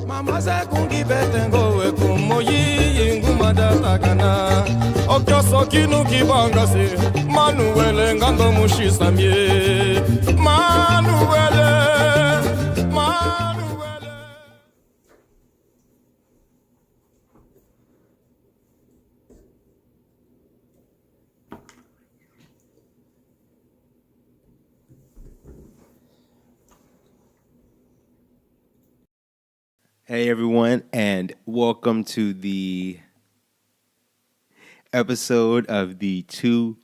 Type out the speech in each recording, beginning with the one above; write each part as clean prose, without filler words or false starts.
Mama se kungi betengo we kumoyi ingumada takana. Okyoso kinu kibanga se Manuele ngando mushisamye. Manuele. Hey everyone, and welcome to the episode of the Two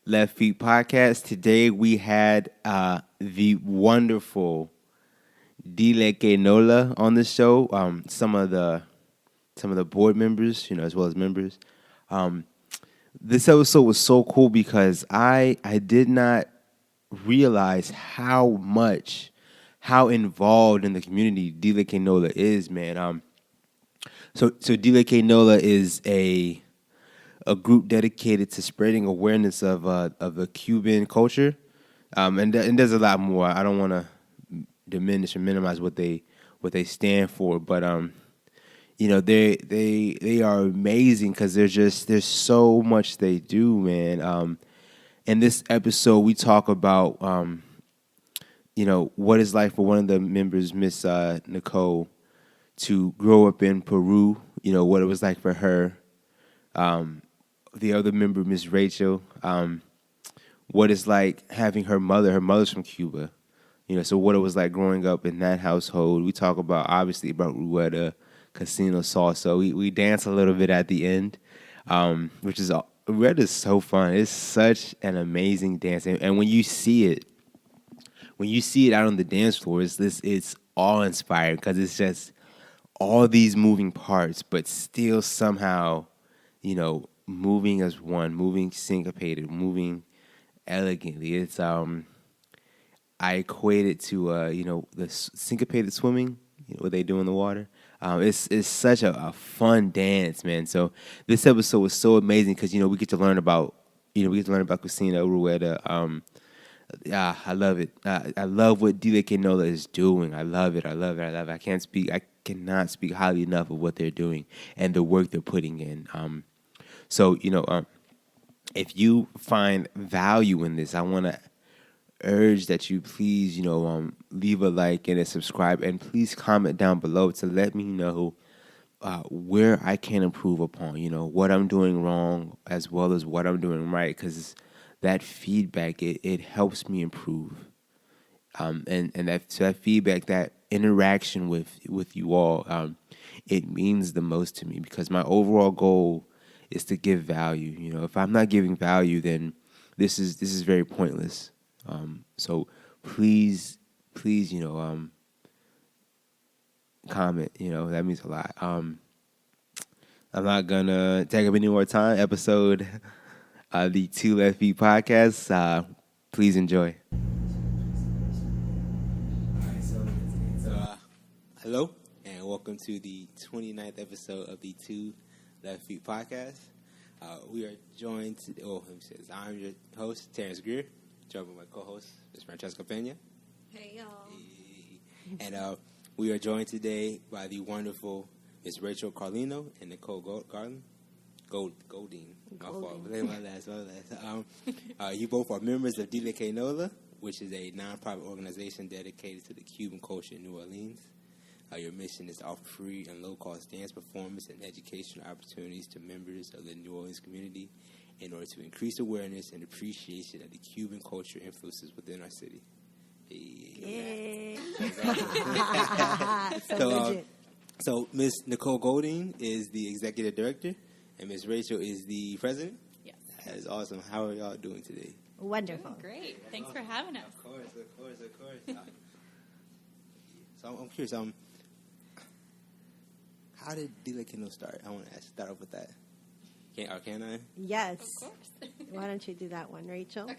Left Feet podcast. Today we had the wonderful DILE QUE NOLA on the show. Some of the board members, as well as members. This episode was so cool because I did not realize how involved in the community DILE QUE NOLA is, man. So DILE QUE NOLA is a group dedicated to spreading awareness of the Cuban culture, and there's a lot more. I don't want to diminish or minimize what they stand for, but they are amazing because there's so much they do, man. In this episode, we talk about what it's like for one of the members, Miss Nicole, to grow up in Peru, what it was like for her. The other member, Miss Rachel, what it's like having her mother's from Cuba, so what it was like growing up in that household. We talk obviously about rueda, casino, salsa. We dance a little bit at the end, which is, rueda is so fun. It's such an amazing dance. And when you see it out on the dance floor, it's awe-inspiring because it's just all these moving parts, but still somehow, moving as one, moving syncopated, moving elegantly. It's I equate it to the syncopated swimming, what they do in the water. It's such a fun dance, man. So this episode was so amazing because we get to learn about Cocina, rueda. Yeah, I love it. I love what DILE QUE NOLA is doing. I love it. I cannot speak highly enough of what they're doing and the work they're putting in. So if you find value in this, I want to urge that you please, leave a like and a subscribe, and please comment down below to let me know where I can improve upon, what I'm doing wrong as well as what I'm doing right, because that feedback, it helps me improve. And that feedback, that interaction with you all, it means the most to me because my overall goal is to give value. If I'm not giving value, then this is very pointless. So please, comment. That means a lot. I'm not gonna take up any more time. Episode the Two Left Feet podcast. Please enjoy. Hello, and welcome to the 29th episode of the Two Left Feet podcast. We are joined I'm your host, Terrence Greer, joined by my co-host, Ms. Francesca Pena. Hey, y'all. And we are joined today by the wonderful Ms. Rachel Carlino and Nicole Goldin. My fault. My last. You both are members of DILE QUE NOLA, which is a nonprofit organization dedicated to the Cuban culture in New Orleans. Your mission is to offer free and low-cost dance performance and educational opportunities to members of the New Orleans community in order to increase awareness and appreciation of the Cuban culture influences within our city. Yeah. So Ms. Nicole Goldin is the executive director, and Ms. Rachel is the president? Yes. That is awesome. How are y'all doing today? Wonderful. Great. Thanks for having us. Of course. So I'm curious, how did DILE QUE NOLA start? I want to start off with that. Can I? Yes. Of course. Why don't you do that one, Rachel?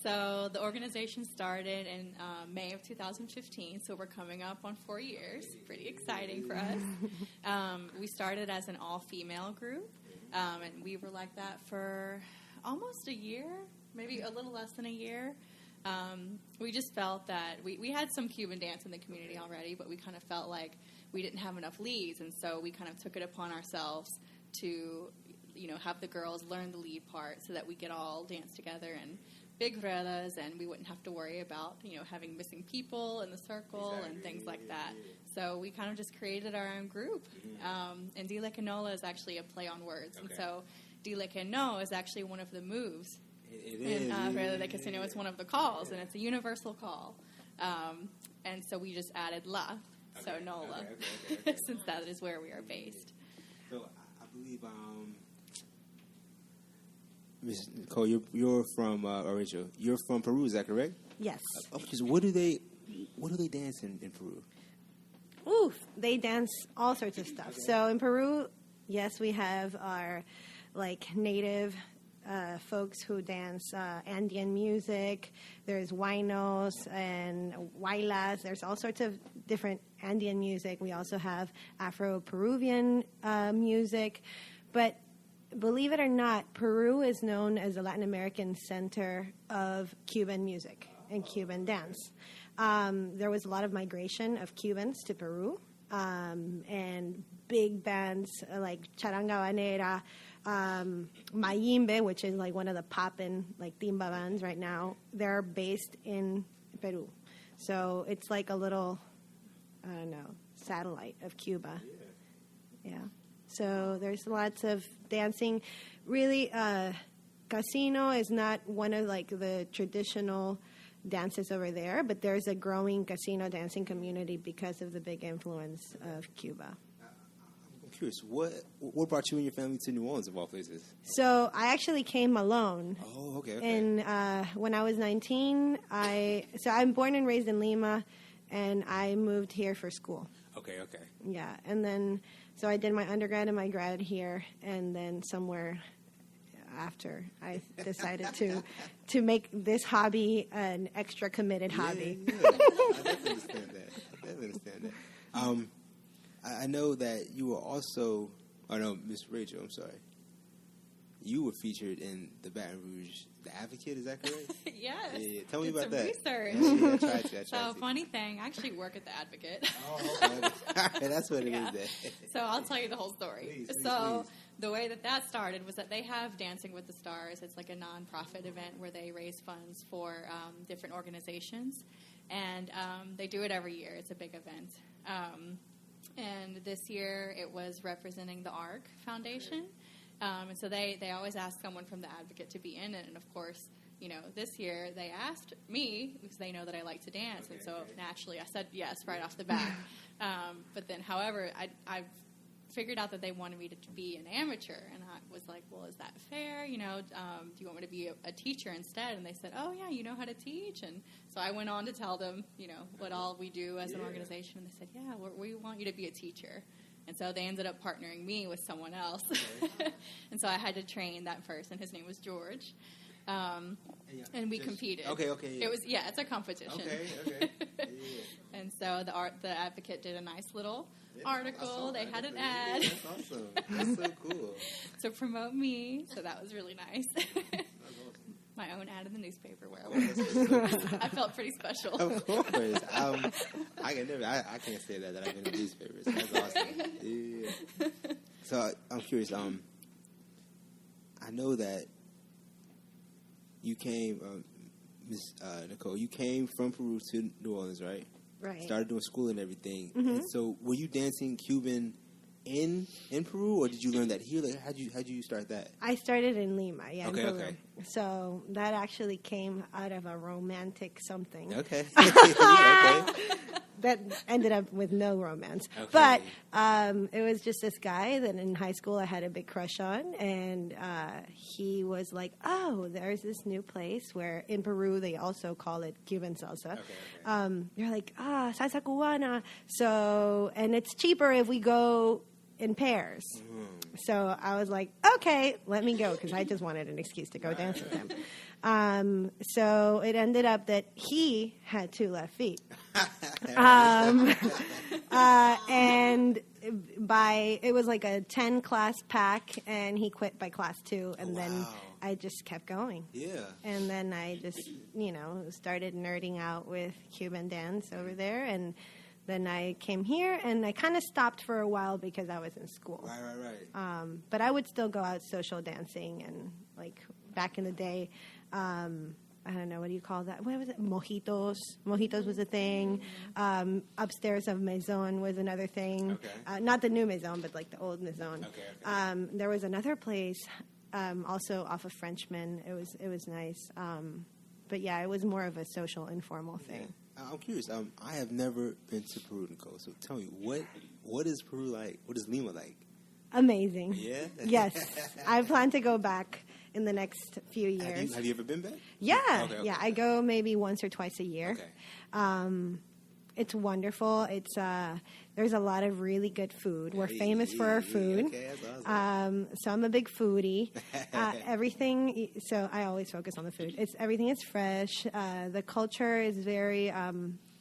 So the organization started in May of 2015, so we're coming up on 4 years. Pretty exciting for us. We started as an all-female group, and we were like that for almost a year, maybe a little less than a year. We just felt that we had some Cuban dance in the community already, but we kind of felt like we didn't have enough leads, and so we kind of took it upon ourselves to, have the girls learn the lead part so that we could all dance together in big ruedas, and we wouldn't have to worry about, having missing people in the circle and things like that. So we kind of just created our own group. And DILE Que NOLA is actually a play on words. Okay. And so DILE Que No is actually one of the moves. It is. Rather than casino, it's one of the calls, and it's a universal call. And so we just added la, so NOLA, okay. Since that is where we are based. So I believe, Ms. Nicole, you're from, Rachel, you're from Peru, is that correct? Yes. What do they dance in Peru? Ooh, they dance all sorts of stuff. So in Peru, yes, we have our native folks who dance Andean music. There's huaynos and huaylas. There's all sorts of different Andean music. We also have Afro-Peruvian music. But believe it or not, Peru is known as the Latin American center of Cuban music and Cuban dance. There was a lot of migration of Cubans to Peru, and big bands like Charanga Banera, Mayimbe, which is one of the poppin' timba bands right now. They're based in Peru, so it's like a little, satellite of Cuba. Yeah. So there's lots of dancing. Really, casino is not one of the traditional dances over there, but there's a growing casino dancing community because of the big influence of Cuba. I'm curious, what brought you and your family to New Orleans, of all places? So I actually came alone. Oh, okay. And when I was 19, I'm born and raised in Lima, and I moved here for school. Okay. Yeah, and then so I did my undergrad and my grad here, and then somewhere after I decided to make this hobby an extra committed hobby. Yeah. I definitely understand that. I know that you were also, Miss Rachel, I'm sorry. You were featured in the Baton Rouge, The Advocate, is that correct? Yes. Yeah. Tell me about that. Research. Yeah, I tried to. So, funny thing, I actually work at The Advocate. Oh, okay. All right, that's what it is then. So I'll tell you the whole story. Please. The way that started was that they have Dancing with the Stars. It's like a nonprofit event where they raise funds for different organizations. And they do it every year. It's a big event. And this year it was representing the ARC Foundation. And so they always ask someone from The Advocate to be in it. And, of course, this year they asked me because they know that I like to dance. And so naturally I said yes right off the bat. But then, however, I figured out that they wanted me to be an amateur. And I was like, well, is that fair? Do you want me to be a teacher instead? And they said, oh, yeah, you know how to teach. And so I went on to tell them, what all we do as an organization. And they said, yeah, we want you to be a teacher. And so they ended up partnering me with someone else. Okay. And so I had to train that person. His name was George. And we competed. Okay. Yeah. It's a competition. Okay. Yeah. And so the Advocate did a nice little article. They had an ad. That's awesome. That's so cool. To promote me. So that was really nice. That's awesome. My own ad in the newspaper where I felt pretty special. Of course. I can't say that I've been in newspapers. That's awesome. Yeah. So I'm curious. I know that you came, Miss Nicole. You came from Peru to New Orleans, right? Right. Started doing school and everything. Mm-hmm. And so, were you dancing Cuban in Peru, or did you learn that here? How'd you start that? I started in Lima, in Peru. Okay. So that actually came out of a romantic something. Okay. Okay. That ended up with no romance. Okay. But it was just this guy that in high school I had a big crush on, and he was like, oh, there's this new place where in Peru they also call it Cuban Salsa. Okay. They're like, salsa cubana. So, and it's cheaper if we go in pairs. So I was like, okay, let me go, because I just wanted an excuse to go dance with him. So it ended up that he had 2 left feet. And it was like a 10-class pack, and he quit by class 2, and then I just kept going. Yeah. And then I just, started nerding out with Cuban dance over there, and then I came here, and I kind of stopped for a while because I was in school. Right. But I would still go out social dancing, and like back in the day, I don't know, what do you call that? What was it? Mojitos. Mojitos was a thing. Upstairs of Maison was another thing. Okay. Not the new Maison, but like the old Maison. Okay. There was another place, also off of Frenchman. It was nice. But yeah, it was more of a social, informal thing. I'm curious. I have never been to Peru, Nicole. So tell me, what is Peru like? What is Lima like? Amazing. Yeah? Yes. I plan to go back in the next few years. Have you ever been back? Yeah. Okay. Yeah, I go maybe once or twice a year. Okay. It's wonderful. It's there's a lot of really good food. We're famous for our food. Okay, that's awesome. So I'm a big foodie. Everything. So I always focus on the food. Everything is fresh. The culture is very.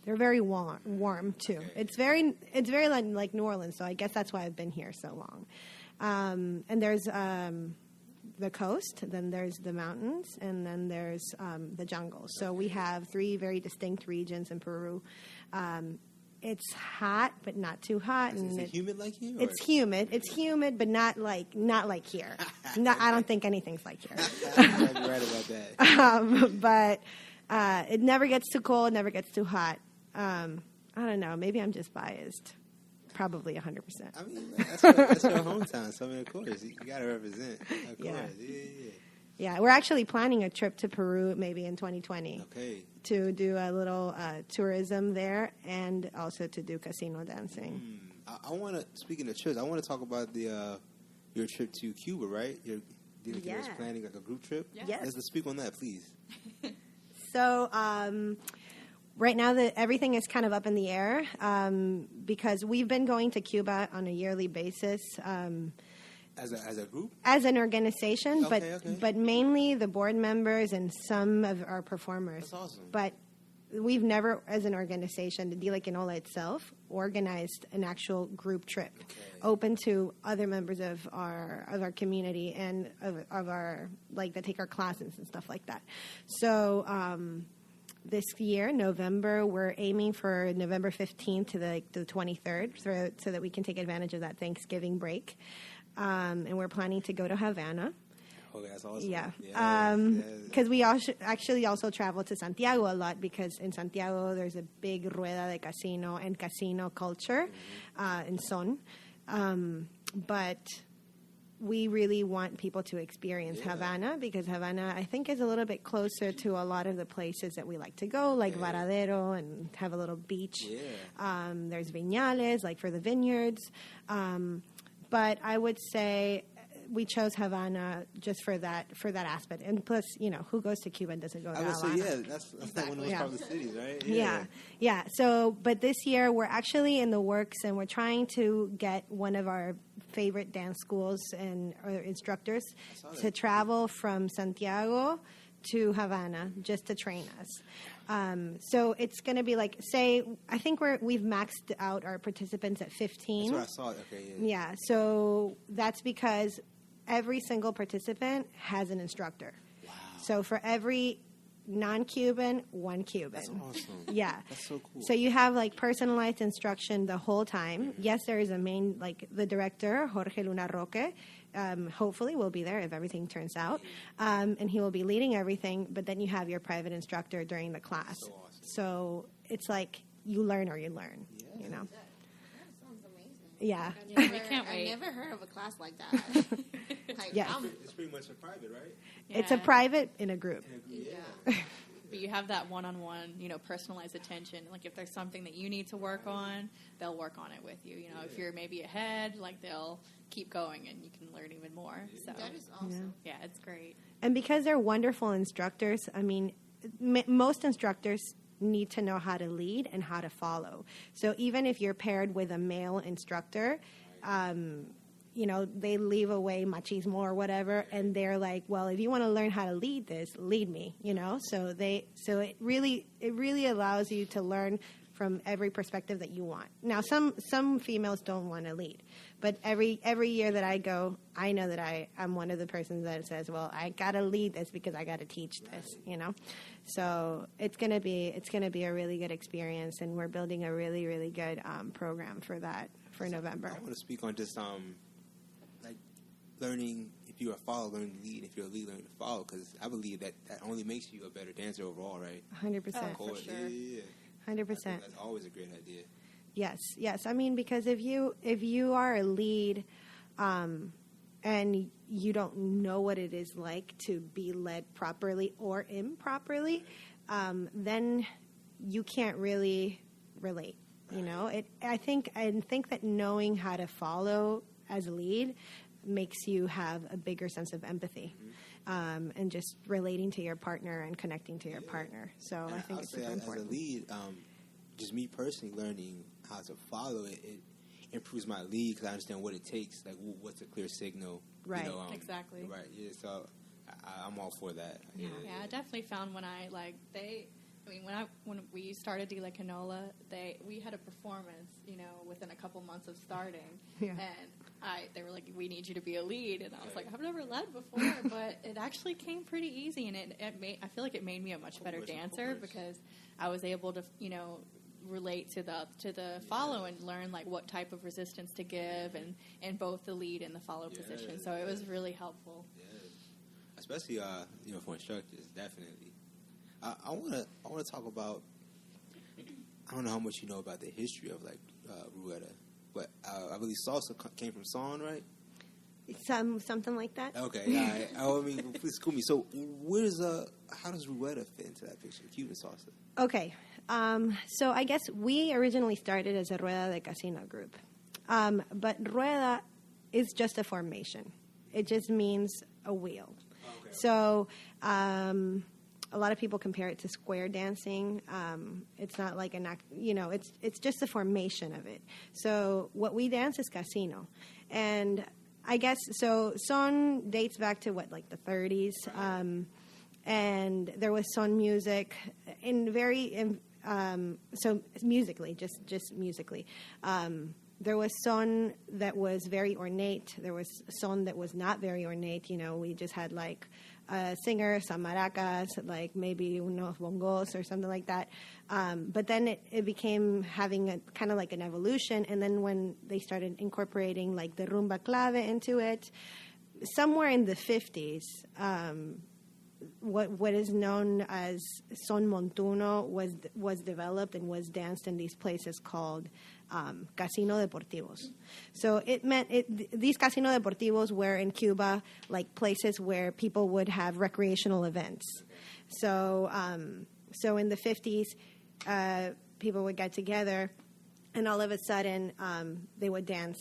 They're very warm too. Okay. It's very like New Orleans. So I guess that's why I've been here so long. And there's the coast, then there's the mountains, and then there's the jungle. So we have 3 very distinct regions in Peru. It's hot, but not too hot. Is it humid like here? It's humid. It's humid, but not like here. I don't think anything's like here. You're right about that. But it never gets too cold, never gets too hot. I don't know. Maybe I'm just biased. Probably 100%. I mean, that's your hometown. So, I mean, of course, you got to represent. Of course. Yeah, we're actually planning a trip to Peru maybe in 2020. Okay. To do a little tourism there, and also to do casino dancing. I want to, speaking of trips, I want to talk about your trip to Cuba, right? You're planning like a group trip? Yeah. Yes. Let's speak on that, please. So, right now, everything is kind of up in the air because we've been going to Cuba on a yearly basis. As a group? As an organization, Okay. but mainly the board members and some of our performers. That's awesome. But we've never, as an organization, the DILE QUE NOLA itself, organized an actual group trip open to other members of our community and of our, like, that take our classes and stuff like that. So, this year, November, we're aiming for November 15th to the 23rd so that we can take advantage of that Thanksgiving break. And we're planning to go to Havana. Okay, that's awesome. Yeah. Because we actually also travel to Santiago a lot because in Santiago there's a big rueda de casino and casino culture in Son. But we really want people to experience Havana because Havana, I think, is a little bit closer to a lot of the places that we like to go, like Varadero, and have a little beach. Yeah. There's Viñales, like for the vineyards. But I would say we chose Havana just for that aspect. And plus, who goes to Cuba and doesn't go to Havana? I would say, that's not one of those popular cities, right? Yeah. So, but this year we're actually in the works, and we're trying to get one of our favorite dance schools or instructors to travel from Santiago to Havana just to train us. So it's going to be like, say, I think we've maxed out our participants at 15. That's what I saw. Okay, Yeah, so that's because every single participant has an instructor. Wow. So for every non-Cuban, one Cuban. That's awesome. Yeah. That's so cool. So you have like personalized instruction the whole time. Yes, there is a main, like the director, Jorge Luna Roque, hopefully will be there if everything turns out. And he will be leading everything, but then you have your private instructor during the class. So awesome. So it's like you learn or you learn, Yeah. That sounds amazing. Yeah. I never heard of a class like that. Yes. It's pretty much a private, right? It's a private in a group. Yeah. But you have that one-on-one, personalized attention. Like if there's something that you need to work on, they'll work on it with you. If you're maybe ahead, like they'll keep going and you can learn even more. So That is awesome. yeah, it's great. And because they're wonderful instructors, I mean, most instructors need to know how to lead and how to follow. So even if you're paired with a male instructor, they leave away machismo or whatever, and they're like, well, if you want to learn how to lead this, lead me, So it really allows you to learn from every perspective that you want. Now, some females don't want to lead, but every year that I go, I know that I'm one of the persons that says, well, I got to lead this because I got to teach this, you know? So it's going to be a really good experience, and we're building a really, really good program for that for November. I want to speak on just like learning, if you're a follower, learning to lead. If you're a lead, learning to follow, because I believe that only makes you a better dancer overall, right? 100%. For sure. Yeah. 100%. That's always a great idea. Yes. I mean, because if you are a lead, and you don't know what it is like to be led properly or improperly, then you can't really relate. You know, I think that knowing how to follow as a lead makes you have a bigger sense of empathy, and just relating to your partner and connecting to your partner. So and I think it's super important. As a lead, just me personally learning how to follow it improves my lead because I understand what it takes. Like, what's a clear signal? Right. You know, Exactly. Right. Yeah. So I'm all for that. Yeah, I definitely found when we started DILE QUE NOLA, we had a performance, you know, within a couple months of starting, and they were like, "We need you to be a lead," and I was like, "I've never led before," but it actually came pretty easy, and I feel like it made me a much better dancer because I was able to, you know, relate to the follow and learn like what type of resistance to give and both the lead and the follow position. So it was really helpful. Yeah. Especially you know, for instructors, definitely. I want to talk about. I don't know how much you know about the history of like rueda, but I believe salsa came from son, right? Something like that. Okay, yeah. I mean, please school me. So, how does rueda fit into that picture? Cuban salsa. Okay, so I guess we originally started as a rueda de casino group, but rueda is just a formation. It just means a wheel. Okay. So. A lot of people compare it to square dancing. It's not like it's just the formation of it. So what we dance is casino. And I guess, so son dates back to like the 30s. And there was son music so musically, just musically. There was son that was very ornate. There was son that was not very ornate. You know, we just had like a singer, some maracas, like maybe unos bongos or something like that. But then it became having a kind of like an evolution. And then when they started incorporating like the rumba clave into it, somewhere in the 50s, what is known as son montuno was developed and was danced in these places called casino deportivos. So it meant these casino deportivos were in Cuba like places where people would have recreational events. So in the 50s, people would get together, and all of a sudden they would dance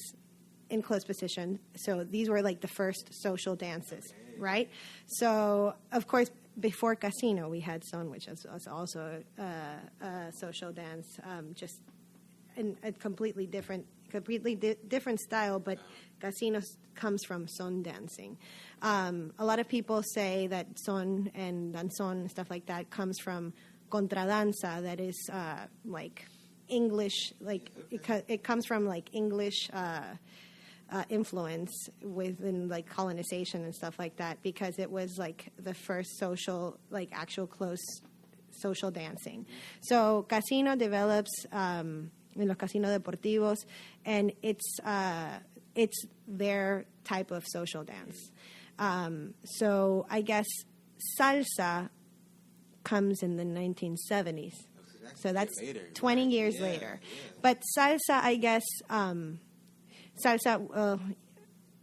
in closed position. So these were like the first social dances, right? So, of course, before casino, we had son, which was also a social dance, just in a completely different style, but casino comes from son dancing. A lot of people say that son and danzón and stuff like that comes from contradanza, that is like English, like it comes from like English influence within like colonization and stuff like that, because it was like the first social, like actual close social dancing. So casino develops in los casinos deportivos, and it's their type of social dance. So I guess salsa comes in the 1970s. So that's later, 20 years later. Yeah. But salsa, I guess,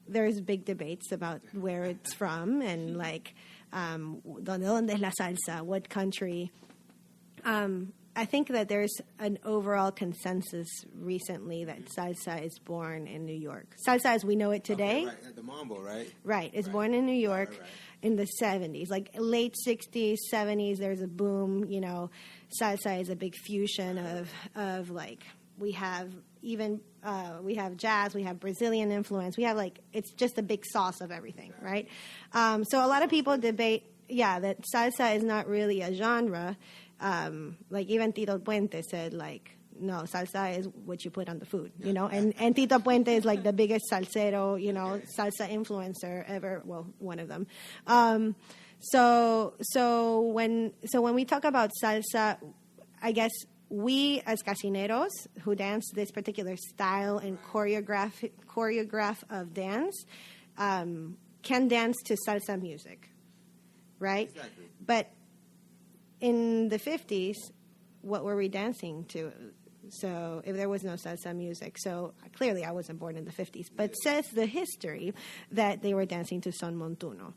there's big debates about where it's from and like, ¿dónde es la salsa? What country? I think that there's an overall consensus recently that salsa is born in New York. Salsa as we know it today. Okay, right. The mambo, right? Right. It's born in New York in the 70s. Like late 60s, 70s, there's a boom. You know, salsa is a big fusion of like, we have jazz, we have Brazilian influence. We have like, it's just a big sauce of everything, right? So a lot of people debate, that salsa is not really a genre. Like even Tito Puente said, like, no, salsa is what you put on the food, you know. And Tito Puente is like the biggest salsero, you know, salsa influencer ever. Well, one of them. So when we talk about salsa, I guess we as casineros who dance this particular style and choreograph of dance can dance to salsa music, right? Exactly. But in the 50s, what were we dancing to? So if there was no salsa music, so clearly I wasn't born in the 50s, but says the history that they were dancing to son montuno.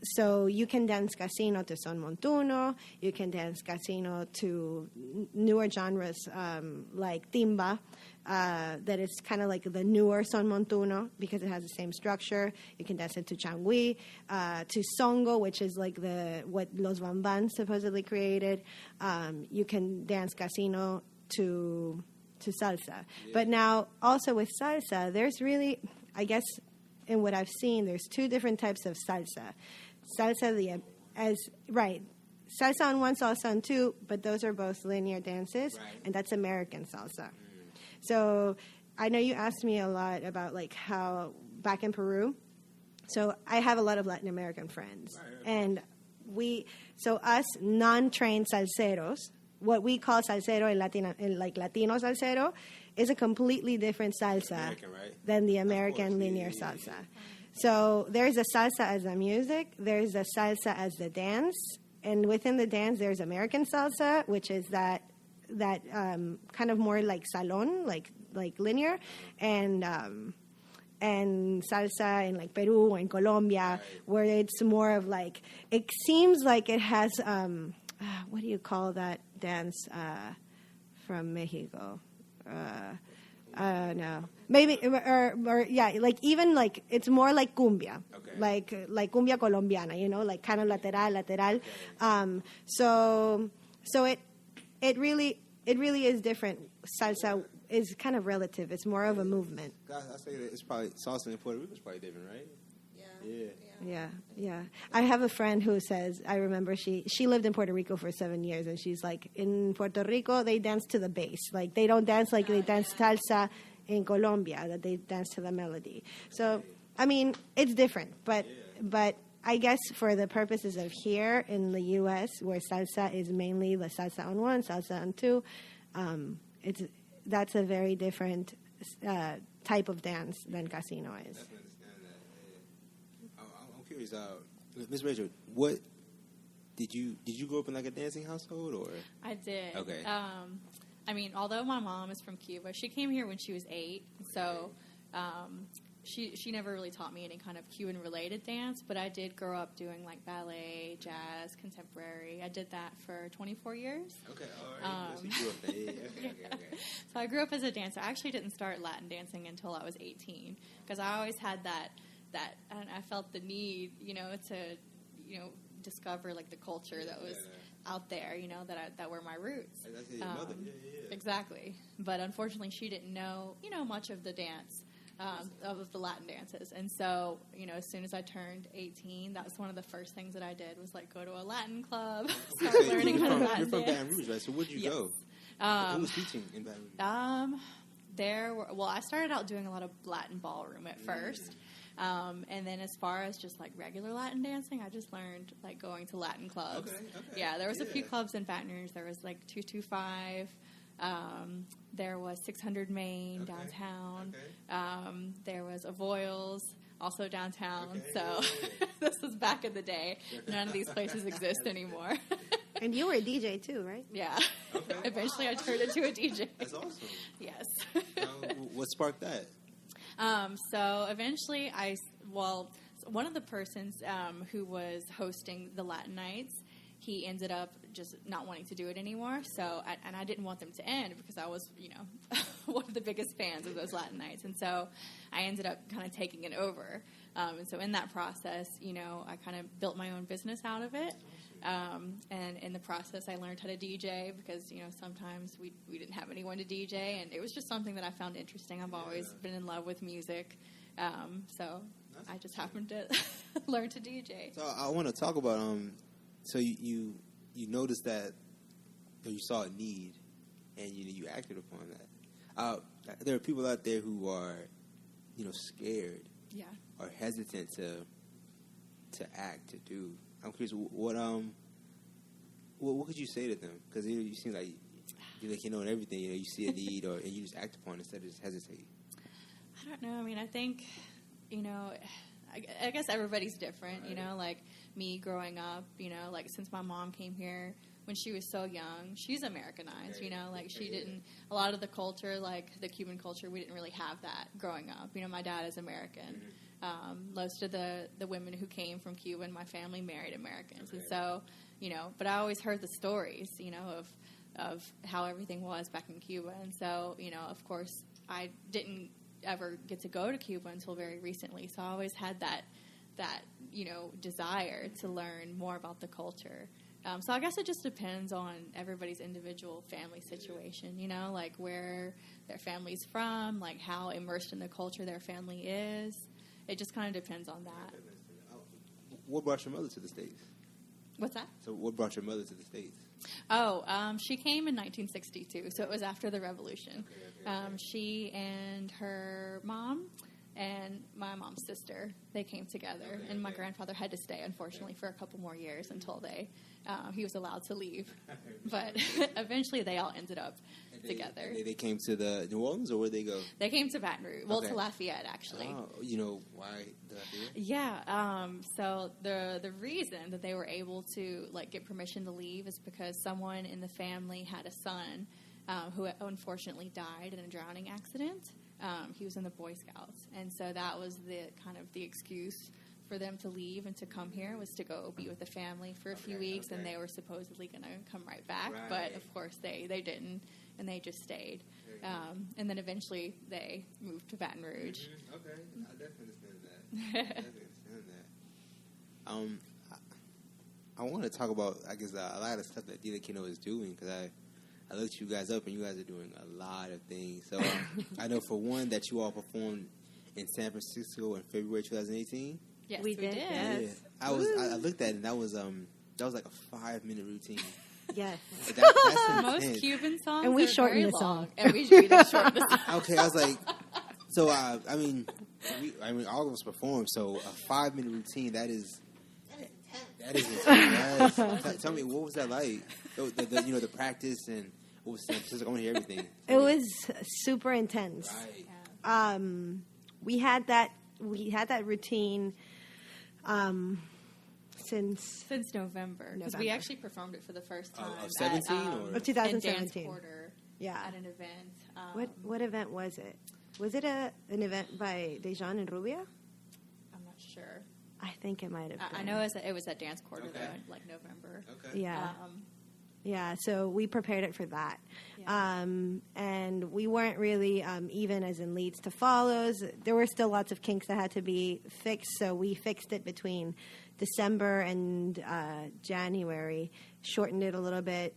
So you can dance casino to son montuno, you can dance casino to newer genres like timba, that is kind of like the newer son montuno because it has the same structure. You can dance it to changui, to songo, which is like what los bambans supposedly created. You can dance casino to salsa. Yeah. But now also with salsa, there's really, I guess, in what I've seen, there's two different types of salsa. Salsa, salsa on one, salsa on two, but those are both linear dances, and that's American salsa. So I know you asked me a lot about like how back in Peru. So I have a lot of Latin American friends, and us non-trained salseros, what we call salsero in Latino salsero, is a completely different salsa than the American linear salsa. So there's a salsa as the music, there's a salsa as the dance, and within the dance there's American salsa, which is that kind of more like salon, like linear, and salsa in like Peru and Colombia, where it's more of like, it seems like it has what do you call that dance from Mexico? No, maybe or yeah, like even like it's more like cumbia, like cumbia colombiana, you know, like kind of lateral. So it really is different. Salsa is kind of relative. It's more of a movement. Guys, I say that it's probably salsa in Puerto Rico is probably different, right? Yeah. I have a friend who says, I remember she lived in Puerto Rico for 7 years, and she's like, in Puerto Rico, they dance to the bass. Like, they don't dance like they dance salsa in Colombia, that they dance to the melody. So, I mean, it's different, but I guess for the purposes of here in the U.S., where salsa is mainly the salsa on one, salsa on two, that's a very different type of dance than casino is. Miss Rachel, what did you grow up in like a dancing household or? I did. Okay. I mean, although my mom is from Cuba, she came here when she was 8, so she never really taught me any kind of Cuban related dance, but I did grow up doing like ballet, jazz, contemporary. I did that for 24 years. Okay, all right. So you grew up there. Okay. So I grew up as a dancer. I actually didn't start Latin dancing until I was 18 because I always had that and I felt the need, to, discover like the culture that was out there, that were my roots. That's your mother. Yeah. Exactly. But unfortunately she didn't know, much of the dance, of the Latin dances. And so, as soon as I turned 18, that was one of the first things that I did was like go to a Latin club, start learning how to Latin dance. You're from Baton Rouge, right? So where'd you go? Who was teaching in Baton Rouge? I started out doing a lot of Latin ballroom at first. And then as far as just like regular Latin dancing, I just learned like going to Latin clubs. Okay. Yeah, there was a few clubs in Baton Rouge. There was like 225. There was 600 Main downtown. Okay. There was Avoyles also downtown. So this was back in the day. None of these places exist anymore. And you were a DJ too, right? Yeah. Okay. Eventually I turned into a DJ. That's awesome. Yes. What sparked that? So eventually one of the persons who was hosting the Latin nights, he ended up just not wanting to do it anymore. So, and I didn't want them to end because I was, one of the biggest fans of those Latin nights. And so I ended up kind of taking it over. And so in that process, I kind of built my own business out of it. And in the process, I learned how to DJ because, sometimes we didn't have anyone to DJ. And it was just something that I found interesting. I've always been in love with music. So I just happened to learn to DJ. So I want to talk about, so you noticed that, or you saw a need and you acted upon that. There are people out there who are, scared, or hesitant to act, to do. I'm curious, what could you say to them? Because you seem like you know everything. You see a need, and you just act upon it instead of just hesitate. I don't know. I mean, I think, I guess everybody's different. Right. Like me growing up. Like since my mom came here when she was so young, she's Americanized. Like she didn't. A lot of the culture, like the Cuban culture, we didn't really have that growing up. My dad is American. Most of the women who came from Cuba in my family married Americans, and so but I always heard the stories, of how everything was back in Cuba, and so of course I didn't ever get to go to Cuba until very recently, so I always had that desire to learn more about the culture. So I guess it just depends on everybody's individual family situation, like where their family's from, like how immersed in the culture their family is. It just kind of depends on that. What brought your mother to the States? What's that? So what brought your mother to the States? She came in 1962, so it was after the revolution. Okay. She and her mom and my mom's sister, they came together, and my grandfather had to stay, unfortunately, for a couple more years until he was allowed to leave. But eventually they all ended up together. They came to the New Orleans, or where'd they go? They came to Baton Rouge. Well, to Lafayette, actually. Oh, why Lafayette? Yeah. So the reason that they were able to get permission to leave is because someone in the family had a son who unfortunately died in a drowning accident. He was in the Boy Scouts, and so that was the excuse for them to leave and to come here, was to go be with the family for a few weeks, and they were supposedly going to come right back, but of course they didn't, and they just stayed. And then eventually they moved to Baton Rouge. Mm-hmm. Okay, I definitely understand that. I want to talk about, I guess, a lot of stuff that DILE Que NOLA is doing, because I looked you guys up, and you guys are doing a lot of things. So I know, for one, that you all performed in San Francisco in February 2018. Yes, we did. Yes. Yeah. I looked at it, and that was like a 5-minute routine. Yes. That's most Cuban songs, and we are shortened very the long, song. and we did shorten the song. Okay, I was like, so I mean, all of us performed. So a 5-minute routine, that is intense. Yes. Tell me, what was that like? The practice, and what was it? I want to hear everything. It was super intense. Right. We had that routine since November, because we actually performed it for the first time. Of 17 or 2017? Yeah, at an event. What event was it? Was it an event by Dejan and Rubia? I'm not sure. I think it might have been. I know it was at Dance Quarter, though, in November. Okay. Yeah. Yeah, so we prepared it for that. Yeah. And we weren't really even as in leads to follows. There were still lots of kinks that had to be fixed, so we fixed it between December and January, shortened it a little bit.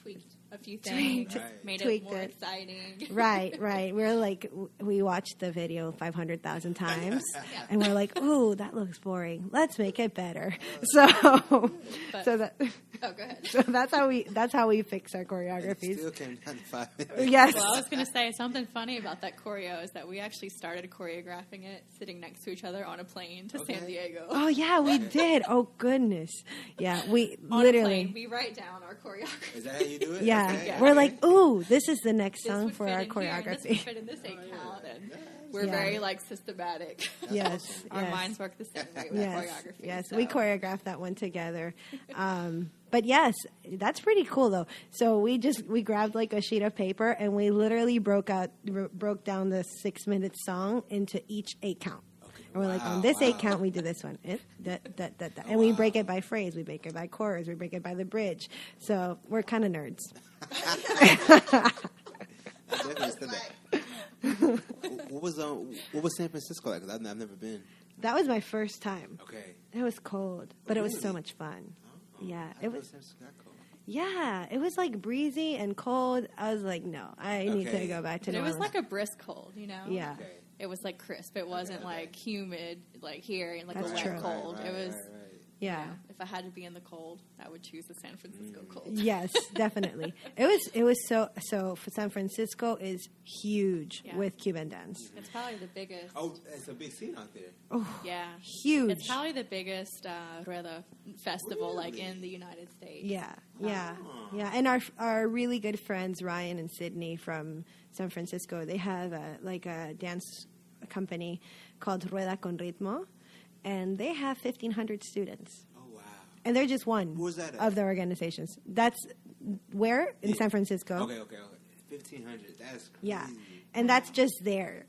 Tweaked a few things, made it more exciting. Right. We're like, we watched the video 500,000 times, and we're like, ooh, that looks boring. Let's make it better. Go ahead. So that's how we fix our choreographies. It still came down to 5 minutes. Yes. Well, I was going to say, something funny about that choreo is that we actually started choreographing it sitting next to each other on a plane to San Diego. Oh yeah, we did. Oh goodness. Yeah, we On literally. A plane, we write down our choreography. Is that how you do it? Yeah, Okay. we're like, ooh, this is the next This song would for fit our in here, and choreography. this would fit in this 8 count, and we're Yeah. very systematic. Yes, Our yes. minds work the same way with Yes, choreography. yes, so. we choreographed that one together. But yes, that's pretty cool though. So we grabbed like a sheet of paper and we literally broke down the 6-minute song into each 8 count. And we're like, on this 8 count, we do this one. And we break it by phrase. We break it by chorus. We break it by the bridge. So we're kind of nerds. I definitely said that. What was San Francisco like? 'Cause I've never been. That was my first time. Okay. It was cold, but it was so much fun. Yeah, it was. Yeah, it was like breezy and cold. I was like, no, I need to go back to But it New was Orleans. like a brisk cold, you know? Yeah. It was like crisp. It wasn't like humid like here and like That's a wet true. cold. Right, it was Yeah. If I had to be in the cold, I would choose the San Francisco cold. Yes, definitely. It was so for San Francisco is huge with Cuban dance. It's probably the biggest. Oh, it's a big scene out there. Oh, yeah, huge. It's probably the biggest Rueda festival like in the United States. Yeah. And our really good friends Ryan and Sydney from San Francisco, they have a dance company called Rueda con Ritmo, and they have 1,500 students. Oh, wow. And they're just one Where's that at? of their organizations. That's where? In San Francisco. Okay. 1,500. That's crazy. Yeah. And that's just their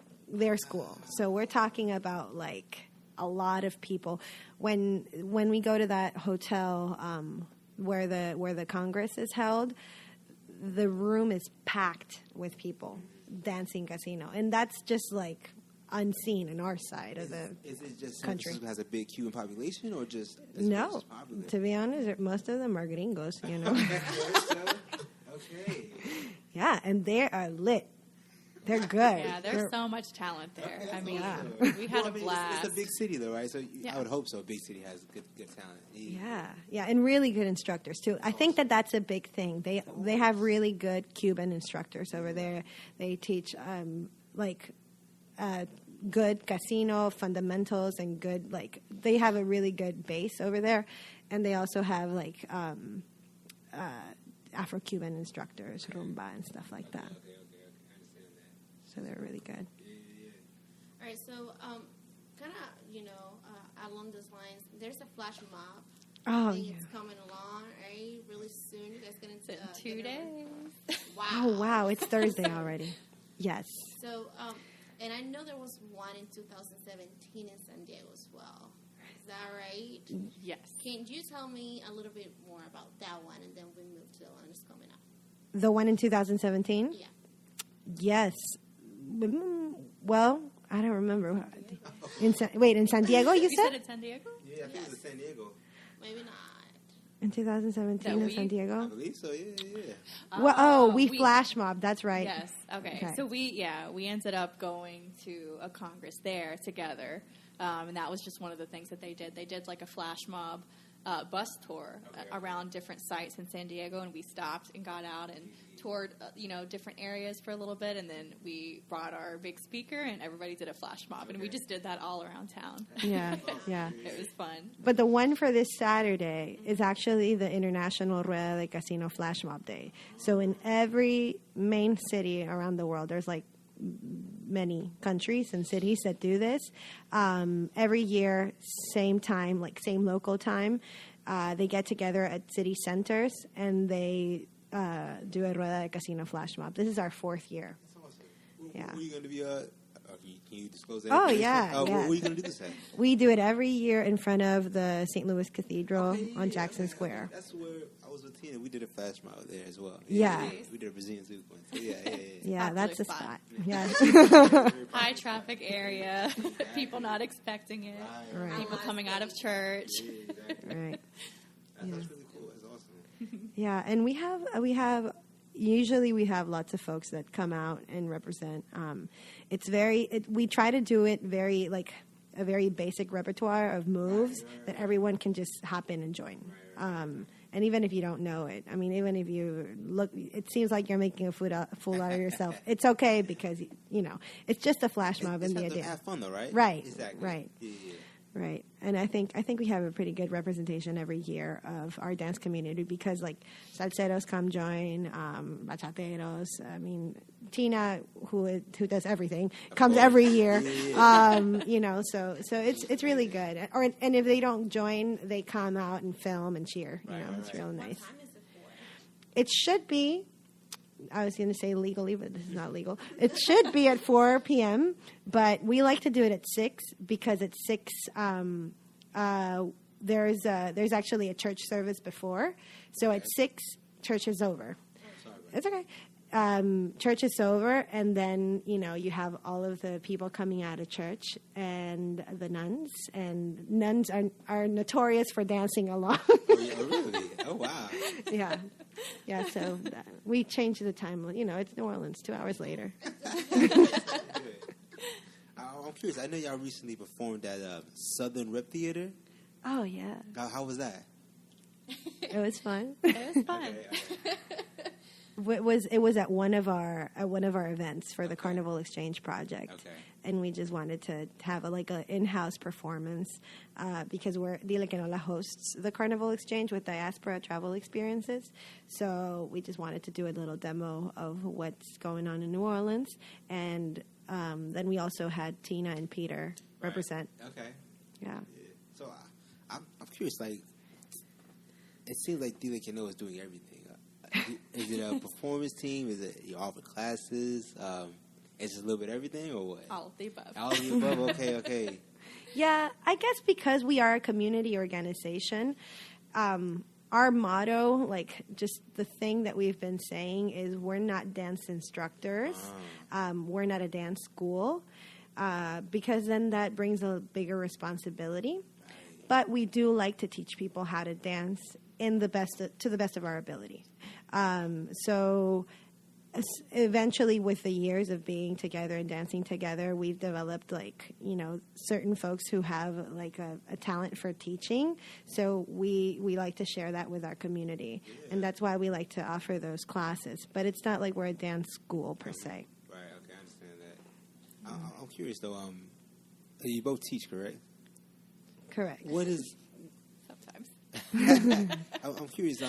school. So we're talking about like a lot of people. When we go to that hotel where the Congress is held, the room is packed with people dancing casino. And that's just like unseen in our side of the Is it just San country. Francisco has a big Cuban population, or just No, just popular? to be honest, most of them are gringos, you know. Okay. Yeah, and they are lit. They're good. Yeah, there's so much talent there. I mean, Yeah. we had a blast. It's a big city, though, right? So Yeah. I would hope so. A big city has good talent. Yeah, and really good instructors too. I think that's a big thing. They have really good Cuban instructors over there. They teach good casino fundamentals and good they have a really good base over there, and they also have Afro-Cuban instructors, rumba and stuff like that. Okay. I understand that. So they're really good. All right, so kind of, along those lines, there's a flash mob. Oh, I think yeah. it's coming along, right? Really soon. You guys going to... It's in 2 days. Wow. Oh, wow, it's Thursday already. Yes. So, and I know there was one in 2017 in San Diego as well. Is that right? Yes. Can you tell me a little bit more about that one, and then we move to the one that's coming up? The one in 2017? Yeah. Yes. Well, I don't remember. In San Diego, you You said said? in San Diego? Yeah, I think it was San Diego. Maybe not. In 2017 That in we- San I Diego? believe so. Yeah. Well, we flash mob. That's right. Yes. Okay. So we ended up going to a Congress there together, and that was just one of the things that they did. They did like a flash mob bus tour around different sites in San Diego, and we stopped and got out and toured, different areas for a little bit, and then we brought our big speaker, and everybody did a flash mob, and we just did that all around town. Yeah. It was fun. But the one for this Saturday is actually the International Rueda de Casino Flash Mob Day. So in every main city around the world, there's many countries and cities that do this. Every year, same time, same local time, they get together at city centers and they do a Rueda de Casino Flash Mob. This is our 4th year. That's awesome. Yeah. Who are you going to be? Can you disclose that? Oh, information? yeah. Where are you going to do this at? We do it every year in front of the St. Louis Cathedral on Jackson Square. That's where I was with Tina. We did a flash mob there as well. Yeah. We did a Brazilian soup one. So yeah. Yeah, that's the Popular spot. spot. Yeah. High traffic area, people not expecting it, Right. people coming out of church. Right. That's really cool. That's awesome. Yeah, and we have usually we have lots of folks that come out and represent. We try to do it very a very basic repertoire of moves that everyone can just hop in and join. And even if you don't know it, I mean, even if you look, it seems like you're making a fool out of yourself. It's okay because it's just a flash mob in the idea. Have fun though, right? Right. Exactly. Right. Yeah. Right, and I think we have a pretty good representation every year of our dance community because salseros come join, bachateros. I mean, Tina, who does everything, comes every year. So it's really good. And if they don't join, they come out and film and cheer. It's real nice. What time is it for? It should be. I was going to say legally, but this is not legal. It should be at 4 p.m., but we like to do it at 6 because at 6 there's actually a church service before. So at 6, church is over. It's okay. Church is over, and then, you have all of the people coming out of church and the nuns. And nuns are notorious for dancing along. Oh, yeah, really? Oh, wow. Yeah. Yeah, so we changed the time. It's New Orleans, 2 hours later. I'm curious. I know y'all recently performed at Southern Rep Theater. Oh, yeah. How was that? It was fun. It was fun. It was at one of our events for the Carnival Exchange Project, and we just wanted to have a in-house performance because DILE QUE NOLA hosts the Carnival Exchange with Diaspora Travel Experiences. So we just wanted to do a little demo of what's going on in New Orleans, and then we also had Tina and Peter represent. Okay. Yeah. So I'm curious. Like, it seems like DILE QUE NOLA is doing everything. Is it a performance team? Is it you offer classes? Is it a little bit of everything, or what? All of the above. All of the above. Okay. Yeah, I guess because we are a community organization, our motto, like just the thing that we've been saying is we're not dance instructors. We're not a dance school because then that brings a bigger responsibility. But we do like to teach people how to dance to the best of our ability. So eventually, with the years of being together and dancing together, we've developed certain folks who have a talent for teaching. So we like to share that with our community, and that's why we like to offer those classes. But it's not like we're a dance school per se. Right. Okay, I understand that. I'm curious though. You both teach, correct? Correct. What is? Sometimes. I'm curious.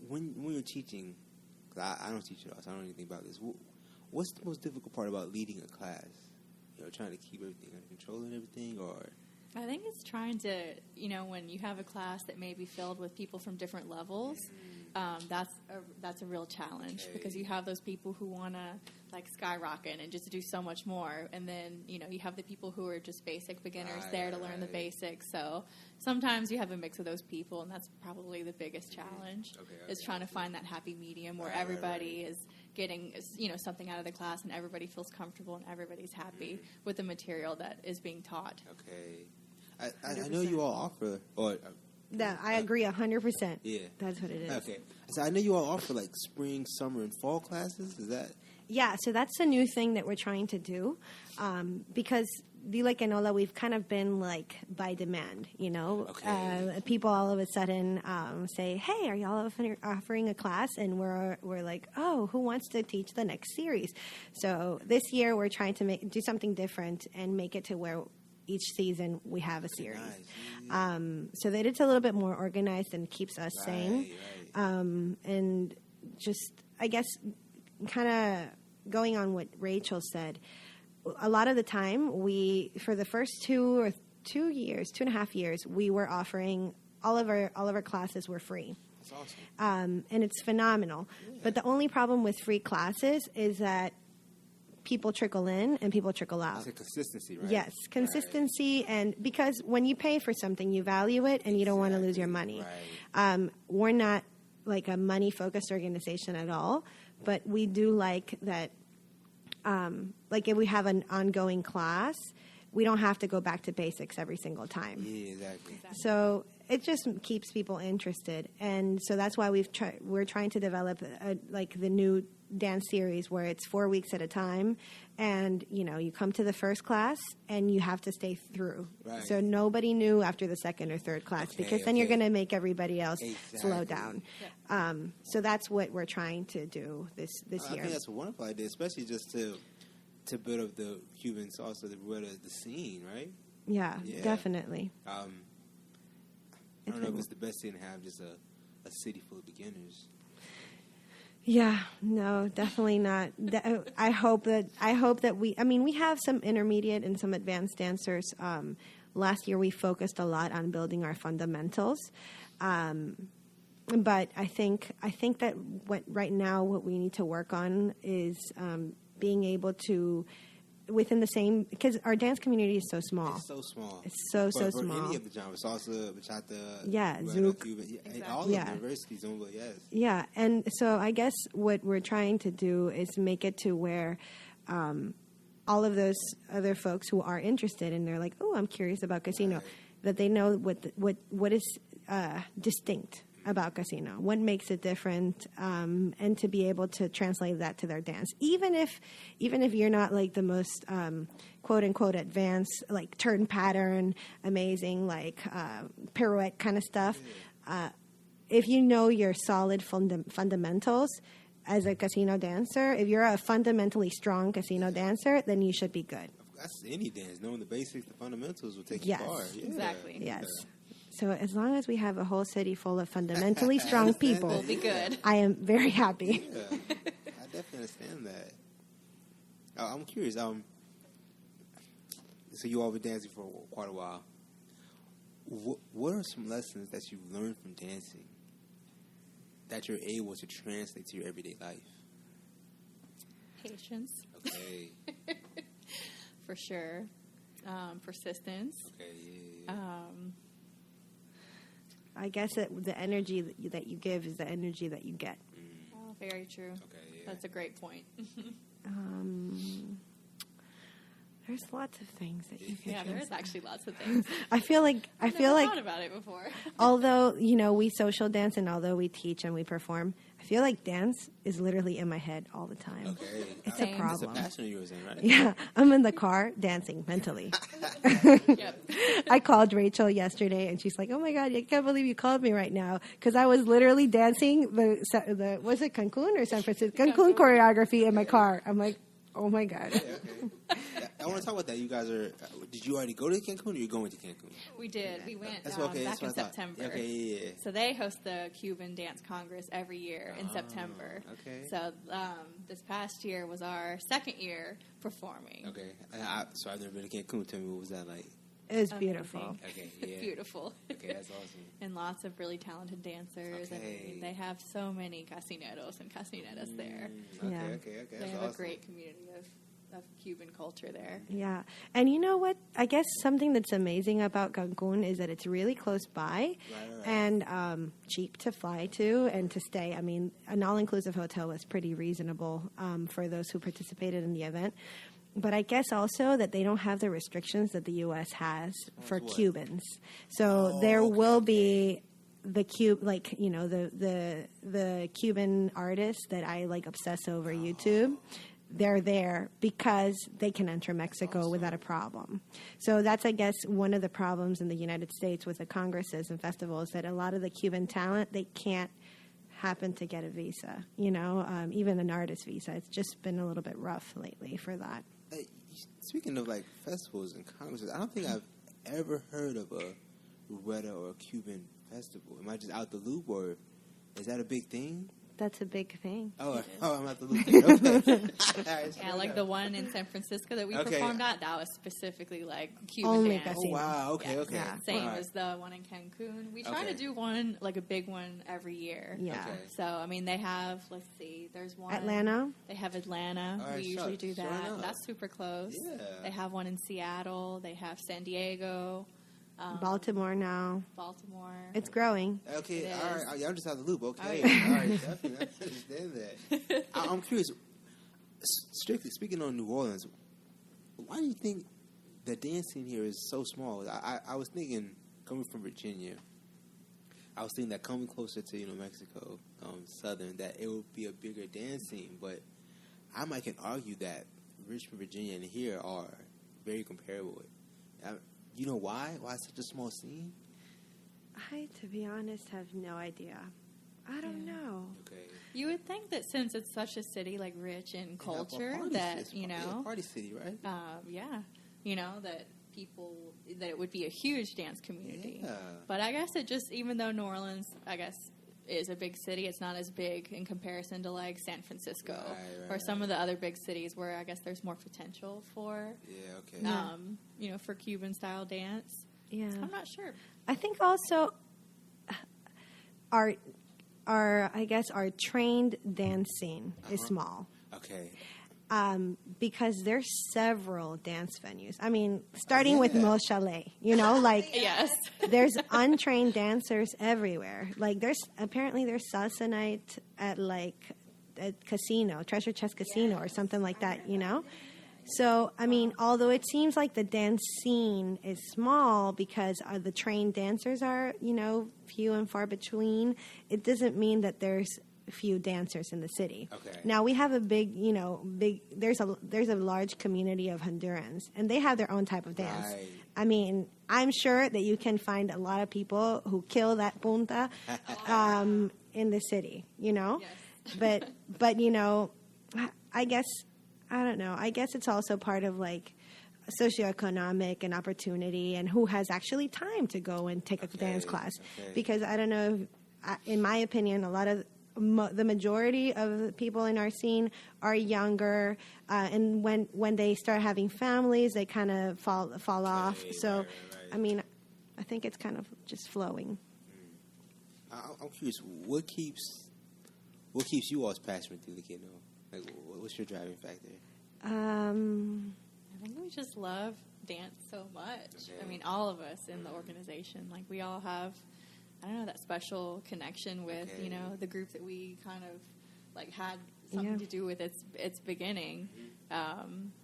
When you're teaching, cause I don't teach at all, so I don't know anything about this. What's the most difficult part about leading a class? Trying to keep everything under control and everything, or? I think it's trying to, when you have a class that may be filled with people from different levels, that's a real challenge because you have those people who want to skyrocket and just do so much more, and then you have the people who are just basic beginners there to learn the basics. So sometimes you have a mix of those people, and that's probably the biggest challenge is trying to find that happy medium where everybody is getting something out of the class and everybody feels comfortable and everybody's happy with the material that is being taught. Okay. I know you all offer, I agree 100%. Yeah. That's what it is. Okay. So I know you all offer spring, summer, and fall classes. Is that? Yeah, so that's a new thing that we're trying to do because DILE QUE NOLA, we've kind of been by demand, people all of a sudden say, hey, are y'all offering a class? And we're like, oh, who wants to teach the next series? So this year we're trying to do something different and make it to where each season we have a series. Nice. So that it's a little bit more organized and keeps us sane. Right. And just, I guess, kind of going on what Rachel said, a lot of the time for the first 2.5 years, we were offering all of our classes were free. That's awesome. And it's phenomenal. Yeah. But the only problem with free classes is that people trickle in and people trickle out. It's a consistency, right? Yes, consistency, and because when you pay for something, you value it, and you don't want to lose your money. Right. We're not a money-focused organization at all, but we do like that. If we have an ongoing class, we don't have to go back to basics every single time. Yeah, exactly. So it just keeps people interested, and so that's why we're trying to develop the new dance series where it's 4 weeks at a time, and you come to the first class and you have to stay through. Right. So nobody knew after the second or third class because then you're going to make everybody else slow down. Yeah. So that's what we're trying to do this year. I think that's a wonderful idea, especially just to build up the Cuban salsa, the scene, right? Yeah, definitely. I don't know if it's the best thing to have just a city full of beginners. Yeah, no, definitely not. I hope that we have some intermediate and some advanced dancers. Last year we focused a lot on building our fundamentals. But I think that right now what we need to work on is being able to, within the same, because our dance community is so small. It's so small. It's so small. Any of the genres, salsa, bachata, zouk, Cuban, all of the diversity zumba, yes. Yeah, and so I guess what we're trying to do is make it to where all of those other folks who are interested and they're like, oh, I'm curious about casino, that they know what is distinct about casino? What makes it different? And to be able to translate that to their dance, even if you're not like the most quote unquote advanced, like turn pattern, amazing, like pirouette kind of stuff. If you know your solid fundamentals as a casino dancer, if you're a fundamentally strong casino dancer, then you should be good. That's any dance. Knowing the basics, the fundamentals will take you far. Yeah. Exactly. Yes. So as long as we have a whole city full of fundamentally strong people, we'll be good. I am very happy. Yeah, I definitely understand that. I'm curious. So you all been dancing for quite a while. What are some lessons that you've learned from dancing that you're able to translate to your everyday life? Patience. Okay. For sure. Persistence. Okay. Yeah. I guess that the energy that you give is the energy that you get. Oh, very true. Okay. Yeah. That's a great point. There's lots of things that you can. Yeah, there is actually lots of things. I feel like thought about it before. Although we social dance and although we teach and we perform, I feel like dance is literally in my head all the time. Okay. It's Same. a problem. It's a passion of yours, then, right? Yeah, I'm in the car dancing mentally. Yep. I called Rachel yesterday, and she's like, "Oh my God, I can't believe you called me right now," because I was literally dancing the was it Cancun or San Francisco Cancun choreography in my car. I'm like, "Oh my God." Yeah, okay. I want to talk about that. You guys are. Did you already go to Cancun, or you're going to Cancun? We did. We went That's back in what I thought. September. Okay, yeah. So they host the Cuban Dance Congress every year in September. Okay. So this past year was our second year performing. Okay. So I've never been to Cancun. Tell me, what was that like? It was beautiful. Amazing. Okay, yeah. Beautiful. Okay, that's awesome. And lots of really talented dancers. Okay. And they have so many casineros and casineras there. Okay, Yeah. okay. They That's have awesome. a great community of Cuban culture there. Yeah. And you know what? I guess something that's amazing about Cancun is that it's really close by Right. and cheap to fly to and to stay. I mean, an all-inclusive hotel was pretty reasonable for those who participated in the event. But I guess also that they don't have the restrictions that the U.S. has for what? Cubans. So there will be the the Cuban artists that I like obsess over YouTube. They're there because they can enter Mexico without a problem. So that's, I guess, one of the problems in the United States with the congresses and festivals, that a lot of the Cuban talent, they can't happen to get a visa, even an artist visa. It's just been a little bit rough lately for that. Hey, speaking of like festivals and congresses, I don't think I've ever heard of a Rubetta or a Cuban festival. Am I just out the loop, or is that a big thing? That's a big thing. Oh, I'm out the loop. Okay. Yeah, like the one in San Francisco that we Okay. performed at, that was specifically like Cuban Only dance. casino. Oh, wow. Okay, Yeah. okay. Yeah. Same All right. as the one in Cancun. We try Okay. to do one, like a big one every year. Yeah. Okay. So, I mean, they have, let's see, there's one. Atlanta? They have Atlanta. All right, We usually sure. do Sure that. enough. That's super close. Yeah. They have one in Seattle. They have San Diego. Baltimore now. Baltimore. It's growing. Okay, It all is. right. I'm just out the loop. Okay, Oh, yeah. all right. Definitely, I understand that. I'm curious. Strictly speaking on New Orleans, why do you think the dance scene here is so small? I was thinking, coming from Virginia, I was thinking that coming closer to Mexico, Southern, that it would be a bigger dance scene. But I might can argue that Richmond, Virginia, and here are very comparable. You know why? Why it's such a small scene? I, to be honest, have no idea. I don't know. Okay. You would think that since it's such a city, like rich in culture, party that, city. Yeah, party city, right? that that it would be a huge dance community. Yeah. But I guess it just, even though New Orleans, I guess, is a big city, it's not as big in comparison to like San Francisco or some of the other big cities where I guess there's more potential for, for Cuban style dance. Yeah. I'm not sure. I think also our trained dance scene is small. Okay. Because there's several dance venues. I mean, starting with Mo Chalet, Yes. there's untrained dancers everywhere. Like there's salsa night at like a casino, Treasure Chest Casino or something like that, So, I mean, although it seems like the dance scene is small because the trained dancers are, few and far between, it doesn't mean that there's few dancers in the city. Okay. Now we have a big, there's a large community of Hondurans, and they have their own type of dance. Right. I mean, I'm sure that you can find a lot of people who kill that punta in the city, Yes. but I guess, I don't know. I guess it's also part of like socioeconomic and opportunity and who has actually time to go and take a dance class. Okay. Because I don't know, in my opinion, a lot of the majority of the people in our scene are younger, and when they start having families, they kind of fall off. So, right. I mean, I think it's kind of just flowing. I'm curious, what keeps you all's passion through the kiddo? Like, what's your driving factor? I think we just love dance so much. Okay. I mean, all of us in the organization, like we all have, I don't know, that special connection with, the group that we kind of like had something to do with its beginning.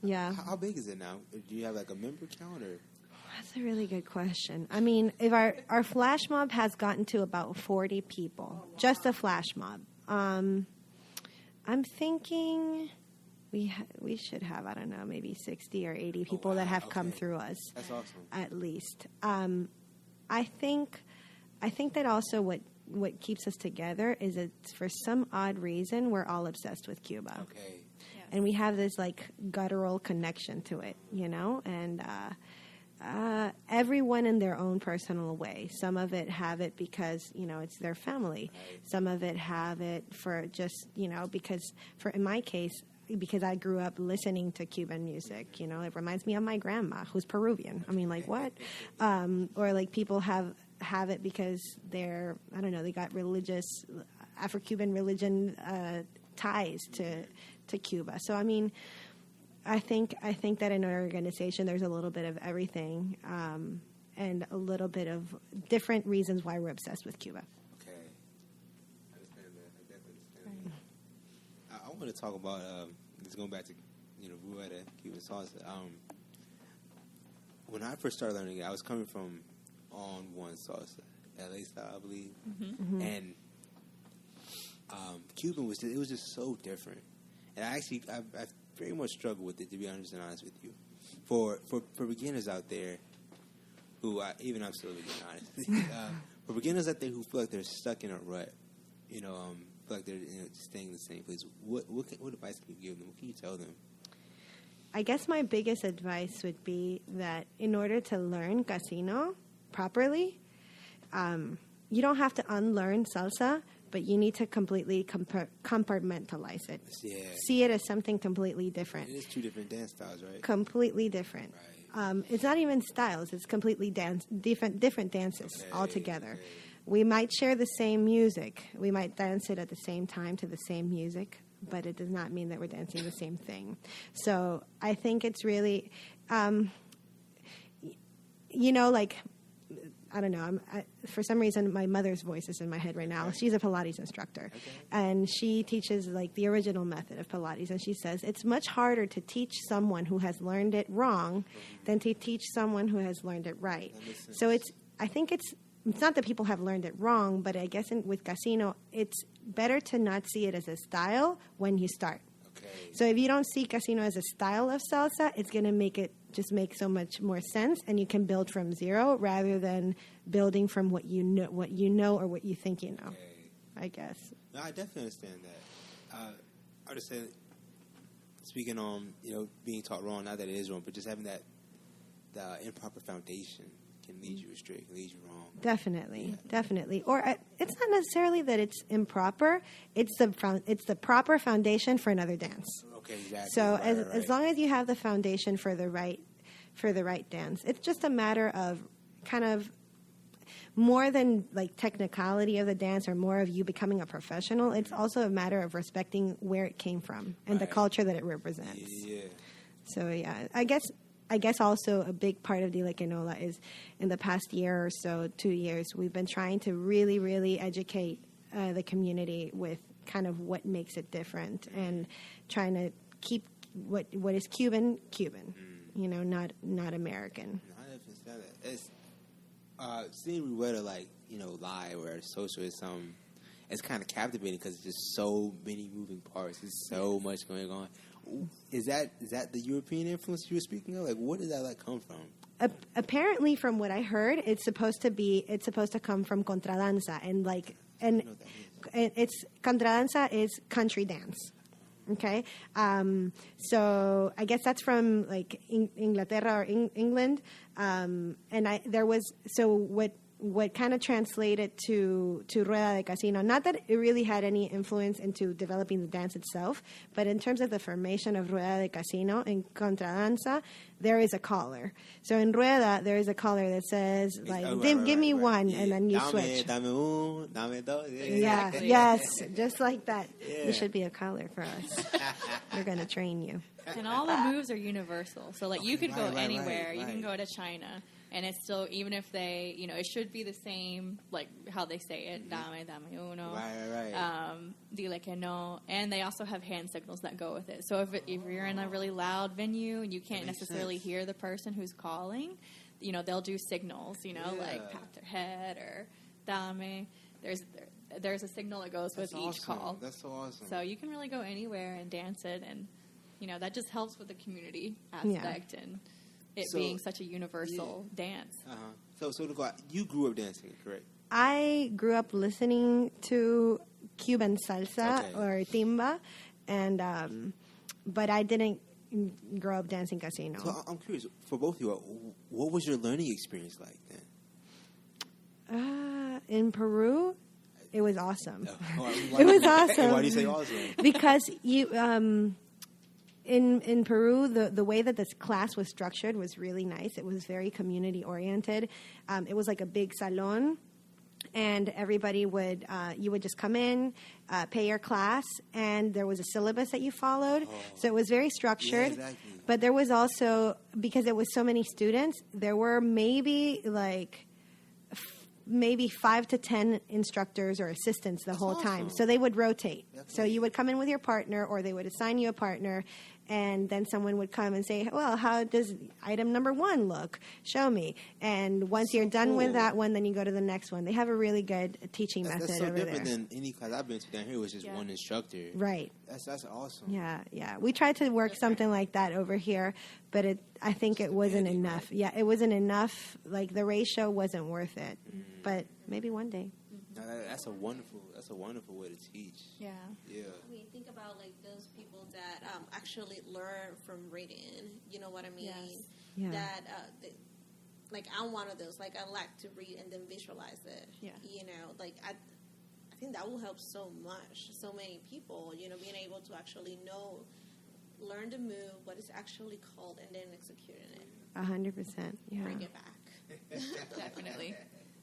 Yeah. How big is it now? Do you have like a member count or? That's a really good question. I mean, if our flash mob has gotten to about 40 people, just a flash mob. I'm thinking we should have, I don't know, maybe 60 or 80 people that have come through us. That's awesome. At least. I think that also what keeps us together is it's for some odd reason we're all obsessed with Cuba. Okay. Yes. And we have this like guttural connection to it, and everyone in their own personal way. Some of it have it because, it's their family. Right. Some of it have it for just, because in my case, because I grew up listening to Cuban music, it reminds me of my grandma who's Peruvian. I mean, like what? Or like people have it because they're, I don't know, they got religious, Afro-Cuban religion ties to Cuba. So, I mean, I think that in our organization there's a little bit of everything, and a little bit of different reasons why we're obsessed with Cuba. Okay. I understand that. I definitely understand that. I want to talk about, just going back to, Rueda, Cuban Salsa. When I first started learning it, I was coming from on one salsa, LA style, I believe. Mm-hmm. And Cuban was just so different. And I very much struggle with it, to be honest with you. For beginners out there, who I'm still being honest. For beginners out there who feel like they're stuck in a rut, feel like they're just staying in the same place. What advice can you give them? What can you tell them? I guess my biggest advice would be that in order to learn casino properly, you don't have to unlearn salsa, but you need to completely compartmentalize it. Yeah. See it as something completely different. It is two different dance styles, right? Completely different. Right. It's not even styles. It's completely different dances altogether. Okay. We might share the same music. We might dance it at the same time to the same music, but it does not mean that we're dancing the same thing. So I think it's really, like, I don't know. For some reason, my mother's voice is in my head right now. She's a Pilates instructor, and she teaches like the original method of Pilates. And she says it's much harder to teach someone who has learned it wrong than to teach someone who has learned it right. So I think it's not that people have learned it wrong, but I guess with casino, it's better to not see it as a style when you start. Okay. So if you don't see casino as a style of salsa, it's going to make so much more sense, and you can build from zero rather than building from what you know or what you think you know. Okay. I guess. No, I definitely understand that. I would say, speaking on being taught wrong, not that it is wrong, but just having the improper foundation can lead you astray, can lead you wrong. Definitely. Or it's not necessarily that it's improper. It's the proper foundation for another dance. Okay, exactly. So Right. as long as you have the foundation for the right dance, it's just a matter of kind of more than like technicality of the dance or more of you becoming a professional. It's also a matter of respecting where it came from and the culture that it represents. Yeah. So yeah, I guess also a big part of DILE Que NOLA is in the past year or so, 2 years, we've been trying to really, really educate the community with kind of what makes it different and trying to keep what is Cuban, you know, not American. No, I never said that. It's seeing Rueda like, you know, live or social is it's kind of captivating because there's just so many moving parts. There's so much going on. Is that the European influence you were speaking of? Like, where did that like come from? Apparently, from what I heard, it's supposed to come from contradanza, and it's contradanza is country dance. Okay, so I guess that's from like Inglaterra or England, and what kind of translated to Rueda de Casino, not that it really had any influence into developing the dance itself, but in terms of the formation of Rueda de Casino in contradanza, there is a collar. So in Rueda, there is a collar that says, like, give me one, yeah. And then you switch. Dame un, dame dos. Yeah, exactly. Yes, just like that. Yeah. You should be a collar for us. We're going to train you. And all the moves are universal. So, like, you could go anywhere. You can go to China. And it's still, even if they, you know, it should be the same, like how they say it, dame uno, dile que no. And they also have hand signals that go with it. So if you're in a really loud venue and you can't necessarily hear the person who's calling, you know, they'll do signals, you know, like pat their head or dame. There's a signal that goes with each call. That's so awesome. So you can really go anywhere and dance it. And, you know, that just helps with the community aspect and it being such a universal dance. So Nicole, you grew up dancing, correct? I grew up listening to Cuban Salsa or timba, and but I didn't grow up dancing casino. So I'm curious, for both of you, what was your learning experience like then? In Peru, it was awesome. It was awesome. Why do you say awesome? Because you... In Peru, the way that this class was structured was really nice. It was very community oriented. It was like a big salon, and everybody would you would just come in, pay your class, and there was a syllabus that you followed. So it was very structured. Yeah, exactly. But there was also, because it was so many students, there were maybe 5 to 10 instructors or assistants the whole time. So they would rotate. So you would come in with your partner, or they would assign you a partner, and then someone would come and say, well, how does item number 1 look? Show me. And once you're done with that one, then you go to the next one. They have a really good teaching method over there. That's so different than there. any class I've been to down here. It was just one instructor. Right. That's awesome. Yeah. We tried to work something like that over here, but I think it wasn't enough. Right? Yeah, it wasn't enough. Like, the ratio wasn't worth it. But maybe one day. No, that's a wonderful way to teach. Yeah. I mean, think about like those people that actually learn from reading. You know what I mean? Yes. Yeah. That like I'm one of those. Like I like to read and then visualize it. Yeah. You know, like I think that will help so much. So many people, you know, being able to actually learn the move, what it's actually called, and then executing it. 100%. Yeah. Bring it back. Definitely.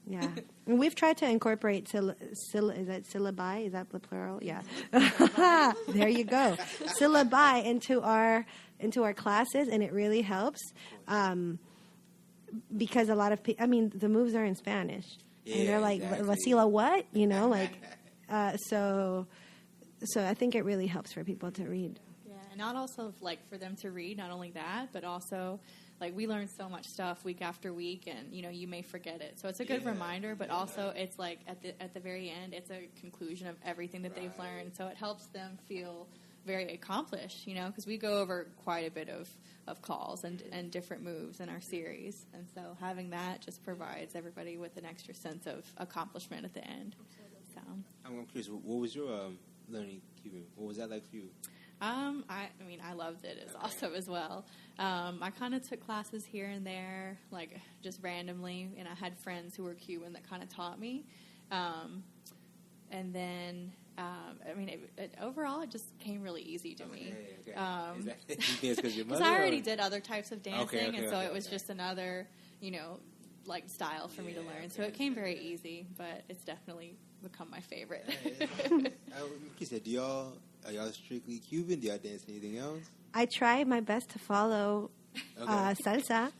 Yeah. And we've tried to incorporate is that syllabi? Is that the plural? Yeah. There you go. Syllabi into our classes, and it really helps because a lot of people, I mean, the moves are in Spanish. Yeah, and they're like, Vasila what? You know, like, so I think it really helps for people to read. Yeah, and not also like for them to read, not only that, but also like we learn so much stuff week after week, and you know you may forget it. So it's a good reminder, but also it's like at the very end, it's a conclusion of everything that they've learned. So it helps them feel very accomplished, you know, because we go over quite a bit of calls and different moves in our series, and so having that just provides everybody with an extra sense of accomplishment at the end. So I'm curious, what was your learning Cuban? What was that like for you? I mean, I loved it. It's awesome as well. I kind of took classes here and there, like just randomly, and I had friends who were Cuban that kind of taught me. And then, I mean, overall, it just came really easy to me. Okay. Because I already did other types of dancing, and so it was just another, you know, like style for me to learn. So it came very easy, but it's definitely become my favorite. Are y'all strictly Cuban? Do y'all dance anything else? I try my best to follow salsa.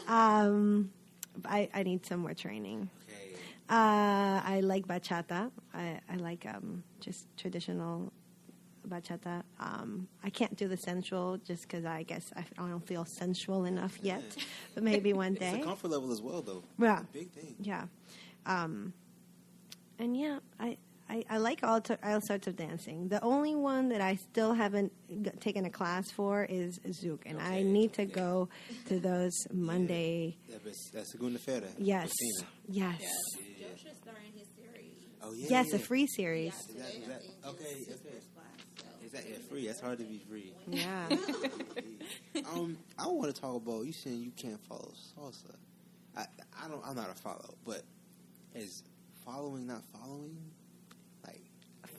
I need some more training. Okay. I like bachata. I like just traditional bachata. I can't do the sensual just because I guess I don't feel sensual enough yet. But maybe one day. It's a comfort level as well, though. Yeah. It's a big thing. Yeah. And yeah, I like all sorts of dancing. The only one that I still haven't taken a class for is Zouk, and I need to go to those Monday. Yeah, that's Segunda Feira. Yes. Yes. Josh is starting his series. Oh, yeah. Yes, yeah. a free series. Is that okay. Is that free? That's hard to be free. Yeah. I want to talk about. You saying you can't follow salsa. I'm not a follow, but is following not following? Like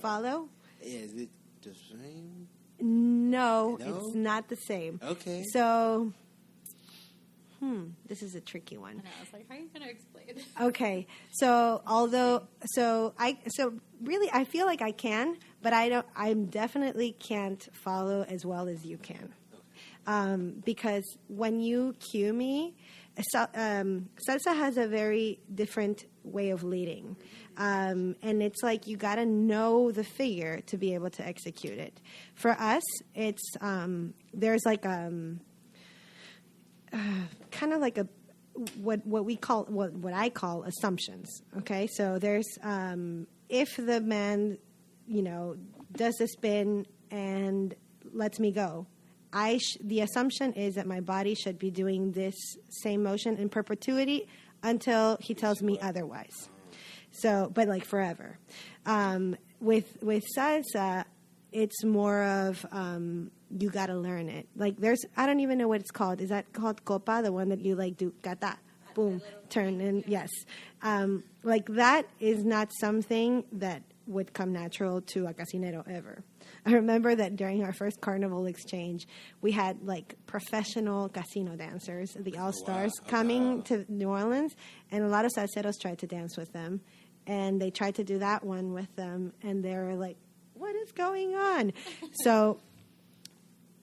Follow? Yeah, is it the same? No, it's not the same. Okay. So, this is a tricky one. I know. I was like, how are you going to explain it? Okay, so really, I feel like I can, but I definitely can't follow as well as you can, because when you cue me, salsa has a very different way of leading, and it's like you got to know the figure to be able to execute it. For us, it's there's like kind of like a what I call assumptions. Okay, so there's if the man, does the spin and lets me go, the assumption is that my body should be doing this same motion in perpetuity until he tells me otherwise. So, but like forever. With salsa, it's more of you got to learn it. Like I don't even know what it's called. Is that called copa, the one that you like do kata, boom, turn, and yes. Like that is not something that would come natural to a casinero ever. I remember that during our first carnival exchange, we had like professional casino dancers, the All-Stars, coming to New Orleans, and a lot of salseros tried to dance with them, and they tried to do that one with them, and they were like, what is going on? So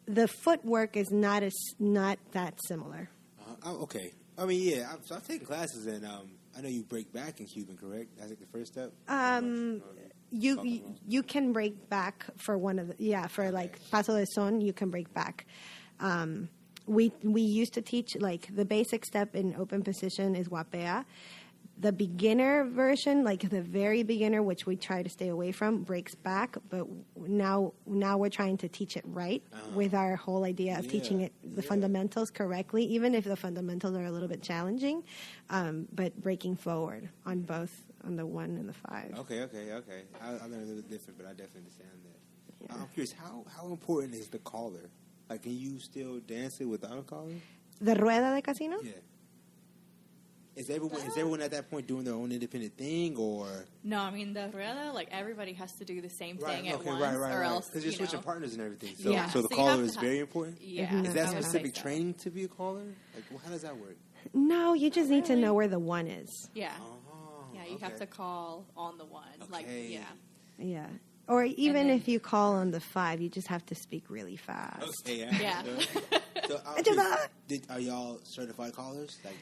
the footwork is not that similar. Okay. I mean, yeah, I've taken classes, and I know you break back in Cuban, correct? That's like the first step? You can break back for one of the, for like Paso de Son, you can break back. We used to teach, like, the basic step in open position is guapea. The beginner version, like the very beginner, which we try to stay away from, breaks back. But now we're trying to teach it right with our whole idea of teaching it the fundamentals correctly, even if the fundamentals are a little bit challenging, but breaking forward on both, on the 1 and the 5. Okay. I learned a little different, but I definitely understand that. Yeah. I'm curious, how important is the caller? Like, can you still dance it without a caller? The rueda de casino? Yeah. Is everyone at that point doing their own independent thing, or? No, I mean, the rueda, like, everybody has to do the same thing at once, right. or else, because you're switching partners and everything. So, Yeah. so the So you caller have is to very important? Yeah. Mhm. Is that I would specific say so. training to be a caller? Like, well, how does that work? No, you just need to know where the 1 is. Yeah. Oh, Yeah, you have to call on the 1. Like, Okay. yeah. Yeah. Or even then- if you call on the 5, you just have to speak really fast. Okay, Yeah. So, are y'all certified callers? Like,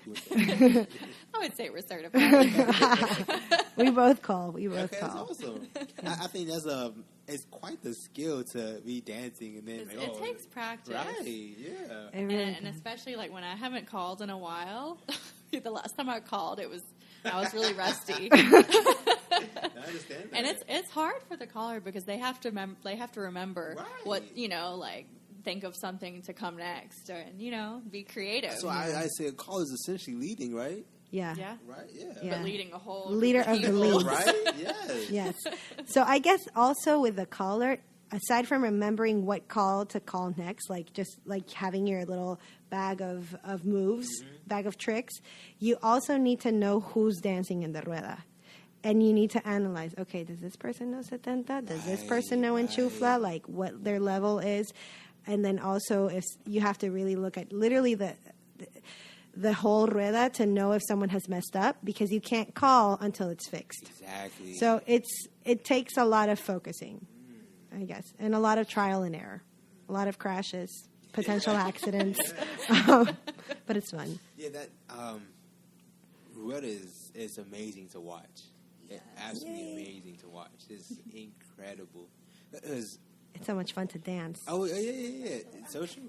I would say we're certified. We both call. okay, that's awesome. I think it's quite the skill to be dancing and then It takes practice. Right, yeah. And especially, like, when I haven't called in a while, the last time I called, I was really rusty. I understand that. And it's hard for the caller because they have to remember what, like, think of something to come next, and be creative. So I say a caller is essentially leading, right? Yeah. Yeah. Right, yeah. Yeah. But leading a whole Leader group of the people. lead. Right, yes. Yes. So I guess also with the caller, aside from remembering what call to call next, like just like having your little bag of moves, bag of tricks, you also need to know who's dancing in the rueda. And you need to analyze, okay, does this person know 70? Does this person know enchufla? Like what their level is. And then also if you have to really look at literally the whole rueda to know if someone has messed up, because you can't call until it's fixed. Exactly. So it takes a lot of focusing, I guess, and a lot of trial and error, a lot of crashes, potential accidents, but it's fun. Yeah, that rueda is amazing to watch. It's absolutely amazing to watch. It's incredible. Because It's so much fun to dance. Oh, yeah. Social.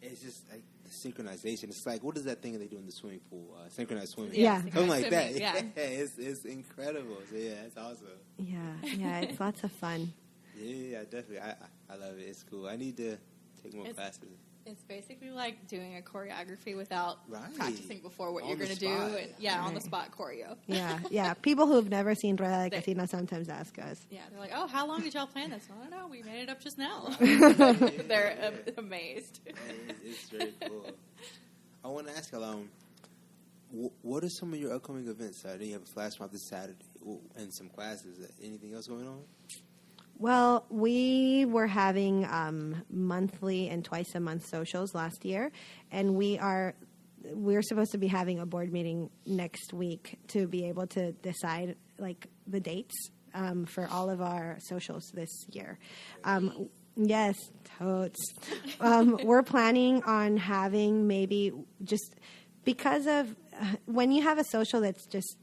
It's just like the synchronization. It's like, what is that thing that they do in the swimming pool? Synchronized swimming. Yeah. Something like that. Swimming, yeah. It's incredible. So, yeah, that's awesome. Yeah, it's lots of fun. Yeah, definitely. I love it. It's cool. I need to take more classes. It's basically like doing a choreography without Right. practicing before what On you're the going to do. spot. And, on the spot choreo. Yeah. People who've never seen Rueda de Casino sometimes ask us. Yeah, they're like, oh, how long did y'all plan this? I don't know. We made it up just now. They're amazed. It's very cool. I want to ask you, what are some of your upcoming events? Do you have a flash mob this Saturday and some classes? Anything else going on? Well, we were having monthly and twice a month socials last year, and we're supposed to be having a board meeting next week to be able to decide like the dates for all of our socials this year. Yes, totes. We're planning on having maybe just because of when you have a social that's just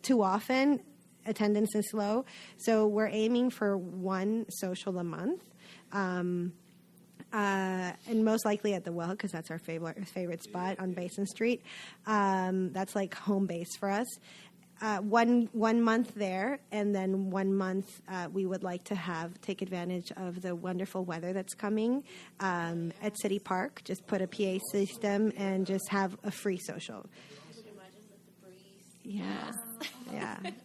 too often. Attendance is low, so we're aiming for one social a month, and most likely at the Well because that's our favorite spot on Basin Street. That's like home base for us. One month there, and then 1 month we would like to take advantage of the wonderful weather that's coming at City Park. Just put a PA system and just have a free social. Yeah.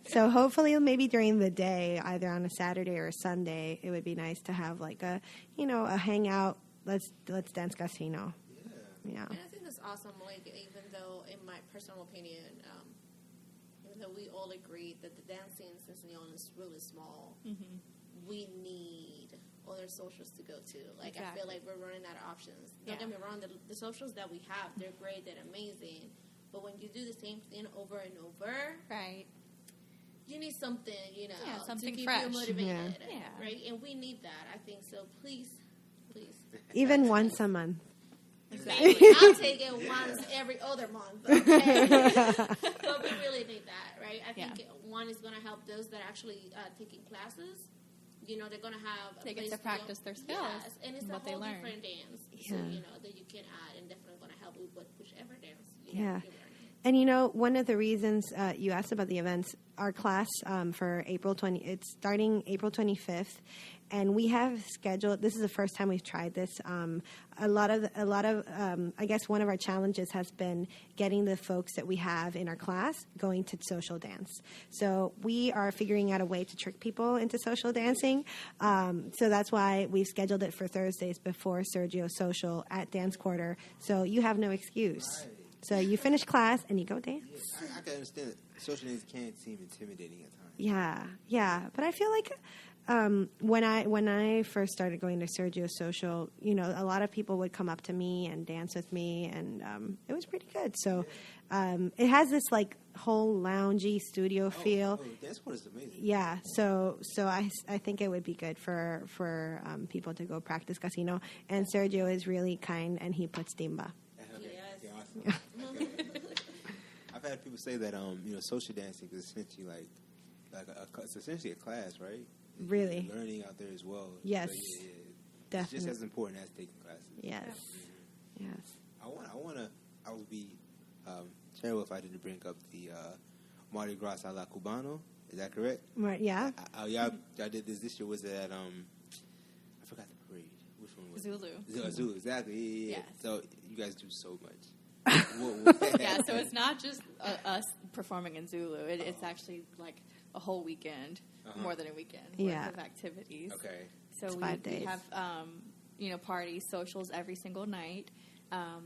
So hopefully maybe during the day, either on a Saturday or a Sunday, it would be nice to have like a hangout. Let's dance casino. Yeah. And I think that's awesome. Like, even though, in my personal opinion, even though we all agree that the dance scene in Cincinnati is really small, we need other socials to go to. Like, exactly. I feel like we're running out of options. Don't get me wrong, the socials that we have, they're great, they're amazing. But when you do the same thing over and over, right, you need something, something to keep fresh. you motivated, Yeah. right? And we need that, I think. So please. Even once a month. Exactly. I'll take it once every other month. Okay, but we really need that, right? I think one is going to help those that are actually taking classes. They're going to have they get to practice their skills. Yes, and it's what a whole they learn. different dance. Yeah. So that you can add, and definitely going to help with whichever dance. Yeah. And one of the reasons you asked about the events, our class for April 20, it's starting April 25th, and we have scheduled. This is the first time we've tried this. A lot of I guess one of our challenges has been getting the folks that we have in our class going to social dance. So we are figuring out a way to trick people into social dancing. So that's why we've scheduled it for Thursdays before Sergio's social at Dance Quarter. So you have no excuse. Right. So you finish class and you go dance. Yeah, I can understand that social dance can seem intimidating at times. Yeah. But I feel like when I first started going to Sergio's social, a lot of people would come up to me and dance with me, and it was pretty good. So it has this like whole loungy studio feel. Oh, the dance one is amazing. Yeah. So I think it would be good for people to go practice casino. And Sergio is really kind, and he puts timba. Awesome. I've had people say that social dancing is essentially it's essentially a class, right? Really? You're learning out there as well. Yes. So, Definitely. It's just as important as taking classes. Yes. Mm-hmm. Yes. I would be terrible if I didn't bring up the Mardi Gras a la Cubano. Is that correct? Right. Yeah. Y'all did this year. Was it at I forgot the parade. Which one was Zulu. it? Zulu, exactly. Yeah. Yes. So you guys do so much. Yeah, so it's not just us performing in Zulu. It's actually like a whole weekend, more than a weekend worth of activities. Okay. So it's we 5 days. have parties, socials every single night.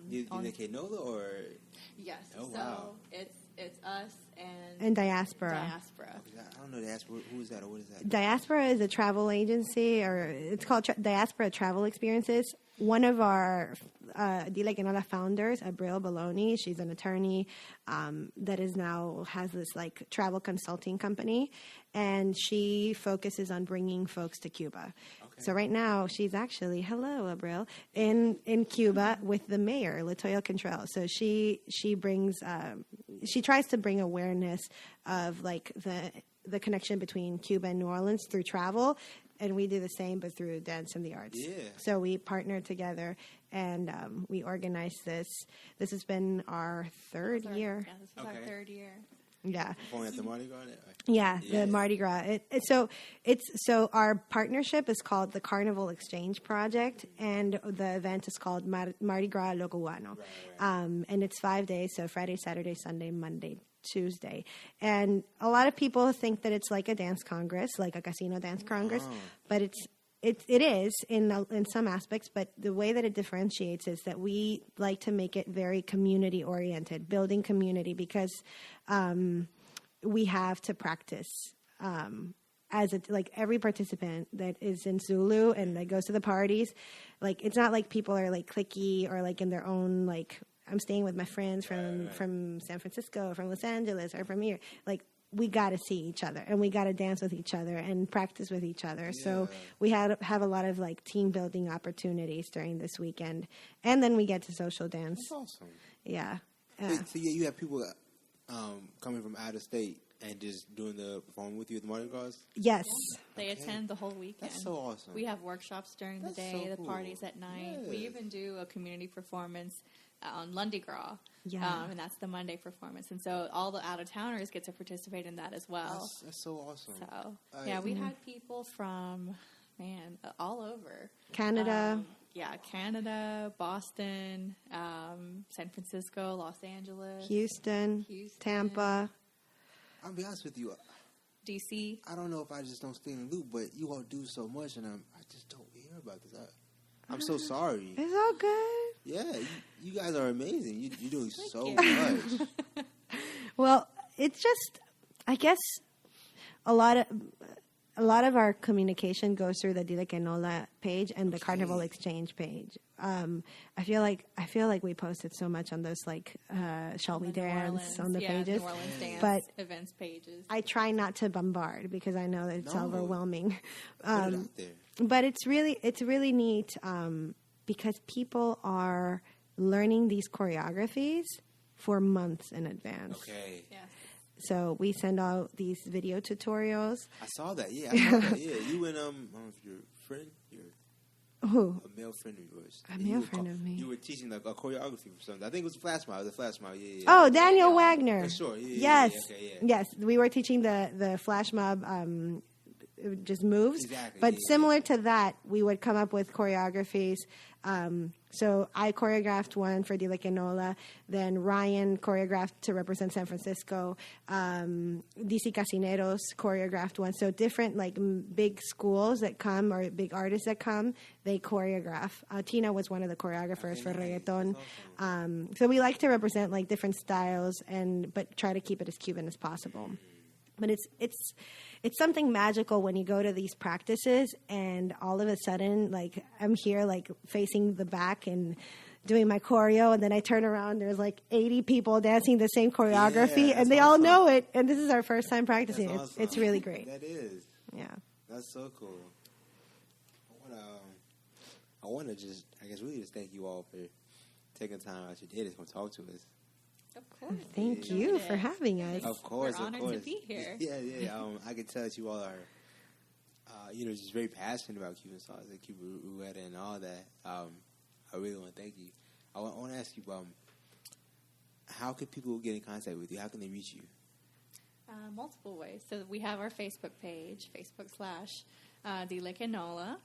You DILE NOLA or? Yes. Oh, so wow. it's us And Diaspora. I don't know Diaspora. Who is that or what is that? Diaspora is a travel agency, or it's called Diaspora Travel Experiences. One of our DILE QUE NOLA founders, Abril Bologna, she's an attorney that has this like travel consulting company, and she focuses on bringing folks to Cuba. Okay. So right now she's actually, hello Abril, in Cuba with the mayor, Latoya Cantrell. So she brings she tries to bring awareness of like the connection between Cuba and New Orleans through travel, and we do the same but through dance and the arts. Yeah. So we partnered together, and we organized this. This has been our third year. Yeah, this is our third year. Yeah. Performing at the Mardi Gras? Yeah, the Mardi Gras. So our partnership is called the Carnival Exchange Project, and the event is called Mardi Gras Le Cubano. And it's 5 days, so Friday, Saturday, Sunday, Monday, Tuesday. And a lot of people think that it's like a dance congress, like a casino dance congress, but it is in some aspects, but the way that it differentiates is that we like to make it very community oriented, building community, because we have to practice as like every participant that is in Zulu and that goes to the parties. Like, it's not like people are like cliquey or like in their own, like, I'm staying with my friends from San Francisco or from Los Angeles or from here. Like, we got to see each other and we got to dance with each other and practice with each other. Yeah. So we have a lot of like team building opportunities during this weekend. And then we get to social dance. That's awesome. Yeah. So you have people coming from out of state and just doing the performing with you at the Mardi Gras? Yes. They attend the whole weekend. That's so awesome. We have workshops during the day, so the cool. parties at night. Yeah. We even do a community performance on Mardi Gras. Yeah. And that's the Monday performance. And so all the out-of-towners get to participate in that as well. That's so awesome. So, we had people from, all over. Canada. Canada, Boston, San Francisco, Los Angeles. Houston. Tampa. I'll be honest with you. DC. I don't know if I just don't stay in the loop, but you all do so much, and I just don't hear about this. I'm so sorry. It's all good. Yeah, you guys are amazing. You're doing so much. Well, it's just, I guess, a lot of our communication goes through the DILE QUE NOLA page and the Carnival Exchange page. I feel like we posted so much on those, like, Shall We Dance on the pages. New Orleans dance but events pages. I try not to bombard because I know that it's overwhelming. Put it out there. But it's really neat because people are learning these choreographies for months in advance. Okay. Yes. So we send out these video tutorials. I saw that. Yeah, I saw that. Yeah, you and I don't know if your friend, Who? a male friend of yours. A male friend of me. You were teaching like a choreography for something. I think it was a flash mob. The flash mob. Yeah. Oh, Daniel Wagner. Yeah, sure. Yeah, Yes. Yeah, okay, yeah. Yes. We were teaching the flash mob just moves. Exactly. But similar to that, we would come up with choreographies. So I choreographed one for DILE QUE NOLA. Then Ryan choreographed to represent San Francisco. DC Casineros choreographed one. So different like big schools that come or big artists that come, they choreograph. Tina was one of the choreographers for reggaeton. Awesome. So we like to represent like different styles but try to keep it as Cuban as possible. But it's something magical when you go to these practices and all of a sudden, like, I'm here, like, facing the back and doing my choreo, and then I turn around, there's, like, 80 people dancing the same choreography, and they all know it, and this is our first time practicing. That's awesome. It's really great. That is. Yeah. That's so cool. I want to just, I guess, really just thank you all for taking time out your day to come talk to us. Of course. Thank you for having us. Of course, We're honored to be here. Yeah. I can tell that you all are, just very passionate about Cuban salsa, Cuban roulette, and all that. I really want to thank you. I want to ask you, how can people get in contact with you? How can they reach you? Multiple ways. So we have our Facebook page, Facebook.com/DILE QUE NOLA.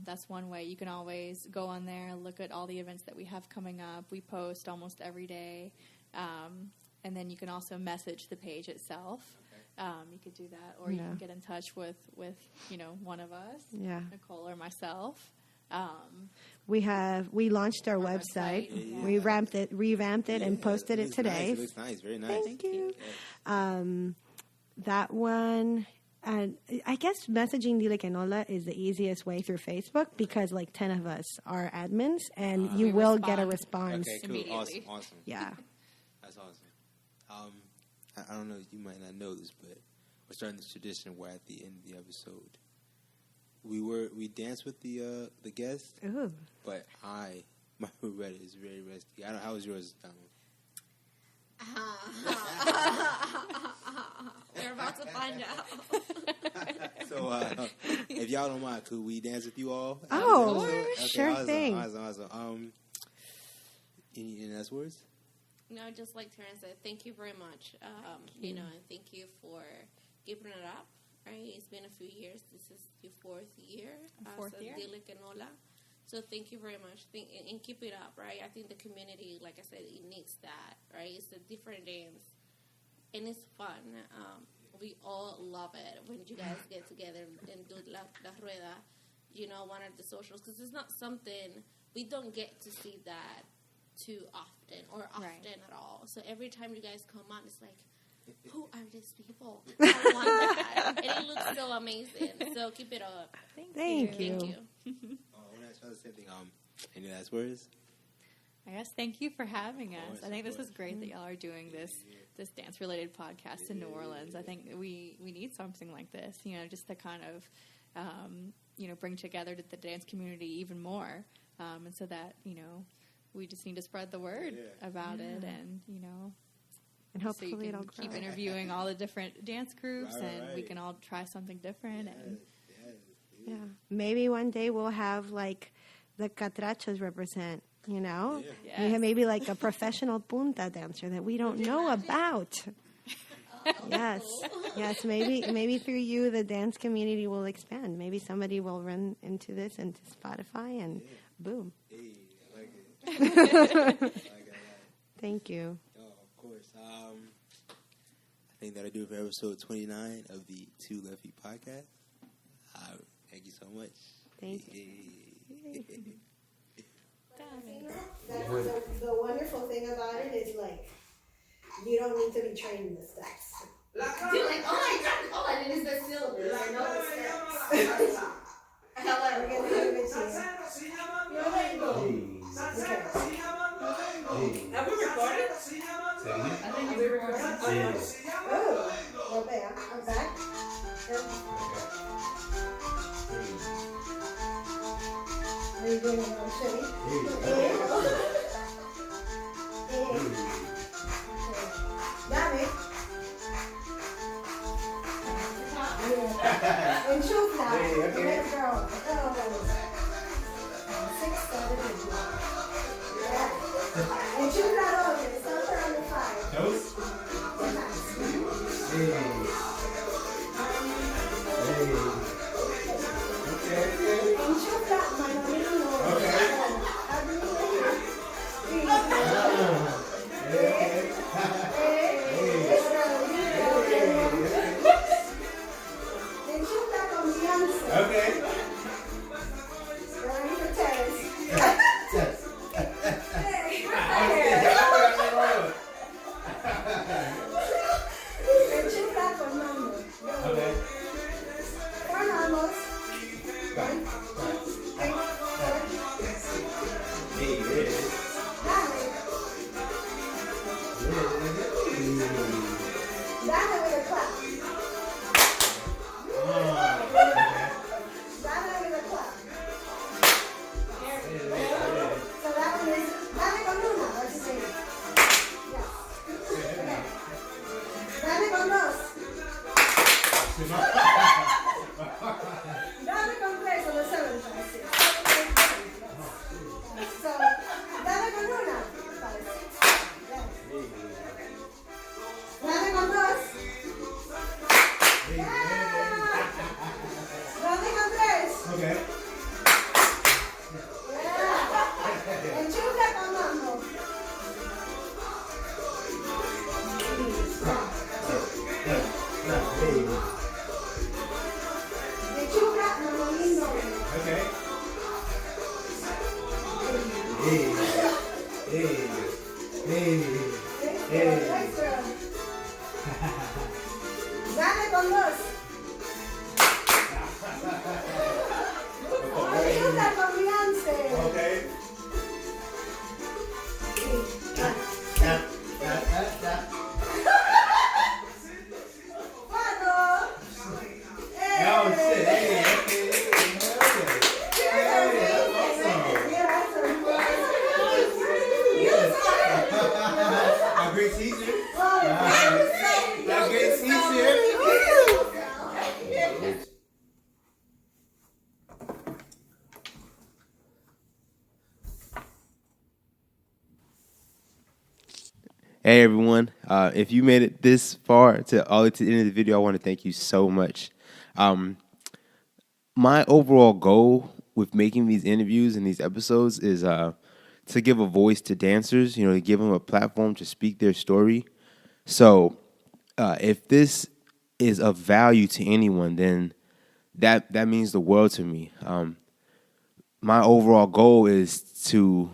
That's one way. You can always go on there, look at all the events that we have coming up. We post almost every day. And then you can also message the page itself. Okay. You could do that. Or you can get in touch with one of us, Nicole or myself. We launched our website. Yeah. We revamped it and posted it today. Nice. It looks nice. Very nice. Thank you. That one... And I guess messaging DILE QUE NOLA is the easiest way through Facebook because like 10 of us are admins and you will get a response. Okay, cool. Awesome. Yeah. That's awesome. I don't know, you might not know this, but we're starting this tradition where at the end of the episode, we dance with the guests. Ooh. But my roulette is very rusty. How was yours, Donald? You're about to find out. So, if y'all don't mind, could we dance with you all? Oh, Okay, sure awesome, thing. Awesome. Any last words? No, just like Terrence said, thank you very much. And thank you for keeping it up. Right, it's been a few years. This is your fourth year. DILE QUE NOLA. So thank you very much. And keep it up, right? I think the community, like I said, it needs that, right? It's a different dance, and it's fun. We all love it when you guys get together and do la rueda, one of the socials, because it's not something, we don't get to see that too often or often at all. So every time you guys come on, it's like, who are these people? I want that. And it looks so amazing. So keep it up. Thank you. Thank you. I want to try the same thing. Any last words? I guess thank you for having us. course, I think of this is great that y'all are doing this dance related podcast in New Orleans. I think we need something like this, just to kind of bring together the dance community even more, and so that we just need to spread the word about it, and And hopefully so you it'll can grow. keep interviewing all the different dance groups, and we can all try something different. And Yeah. Maybe one day we'll have like the catrachas represent, Yes. Maybe like a professional punta dancer that we don't know about. Yes. Yes, maybe through you the dance community will expand. Maybe somebody will run into this into Spotify and boom. Hey, I like it. Thank you. Oh, of course. I think that'll do it for episode 29 of the Two Left Feet podcast. Thank you so much. Thank you. The wonderful thing about it is like you don't need to be trained in the steps. You're like, all I did is the syllabus. I know the steps. However, we're gonna give it to you. You're ready to go. Have we recorded? I think we recorded. Oh, okay, I'm back. Are you doing it on shitty? Dame. Enchufla. Let's go. Oh. 6, 7, 8. Yeah. Enchufla doble. Start her on the 5. Toast? Enchufla, manolino. Okay. Enchufla confianza. Okay. Ready for Terrence. Enchufla con mano. Okay. Formamos. 1, 2, 3, 4. Dale with a clap. Dale with a clap. So that one is dale con una. Let's see. Yes. Okay. Dale con dos. Dale con tres on the 7 times. So dale con una. 5, 6. Yes. Dale con dos. Dale con tres. Okay. Yeah. Enchufla con mambo. Enchufla manolino. Okay. Dale con dos. Enchufla con Beyoncé. Okay. Cuatro. Oh, shit. Hey, okay. Yes. Hey everyone, if you made it this far to all to the end of the video, I want to thank you so much. My overall goal with making these interviews and these episodes is to give a voice to dancers, to give them a platform to speak their story. So if this is of value to anyone, then that means the world to me. My overall goal is to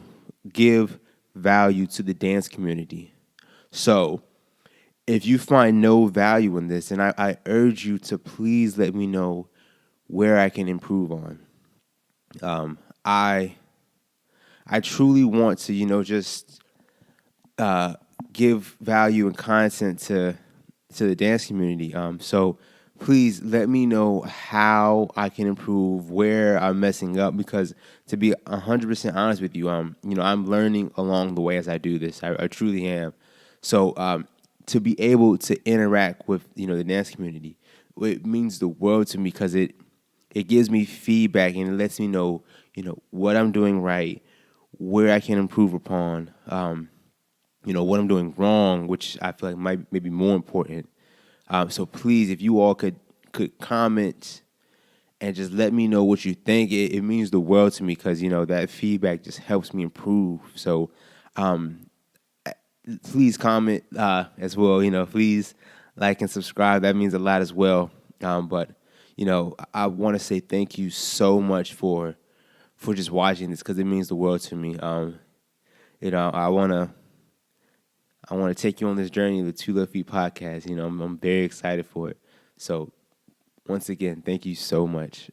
give value to the dance community. So if you find no value in this, then I urge you to please let me know where I can improve on. I truly want to, just give value and content to the dance community. So please let me know how I can improve, where I'm messing up, because to be 100% honest with you, I'm learning along the way as I do this. I truly am. So to be able to interact with the dance community, it means the world to me because it gives me feedback and it lets me know what I'm doing right, where I can improve upon, what I'm doing wrong, which I feel like might be more important. So please, if you all could comment and just let me know what you think, it means the world to me because that feedback just helps me improve. So please comment as well. Please like and subscribe. That means a lot as well. But I want to say thank you so much for just watching this because it means the world to me. I want to take you on this journey of the Two Left Feet podcast. I'm very excited for it. So once again, thank you so much.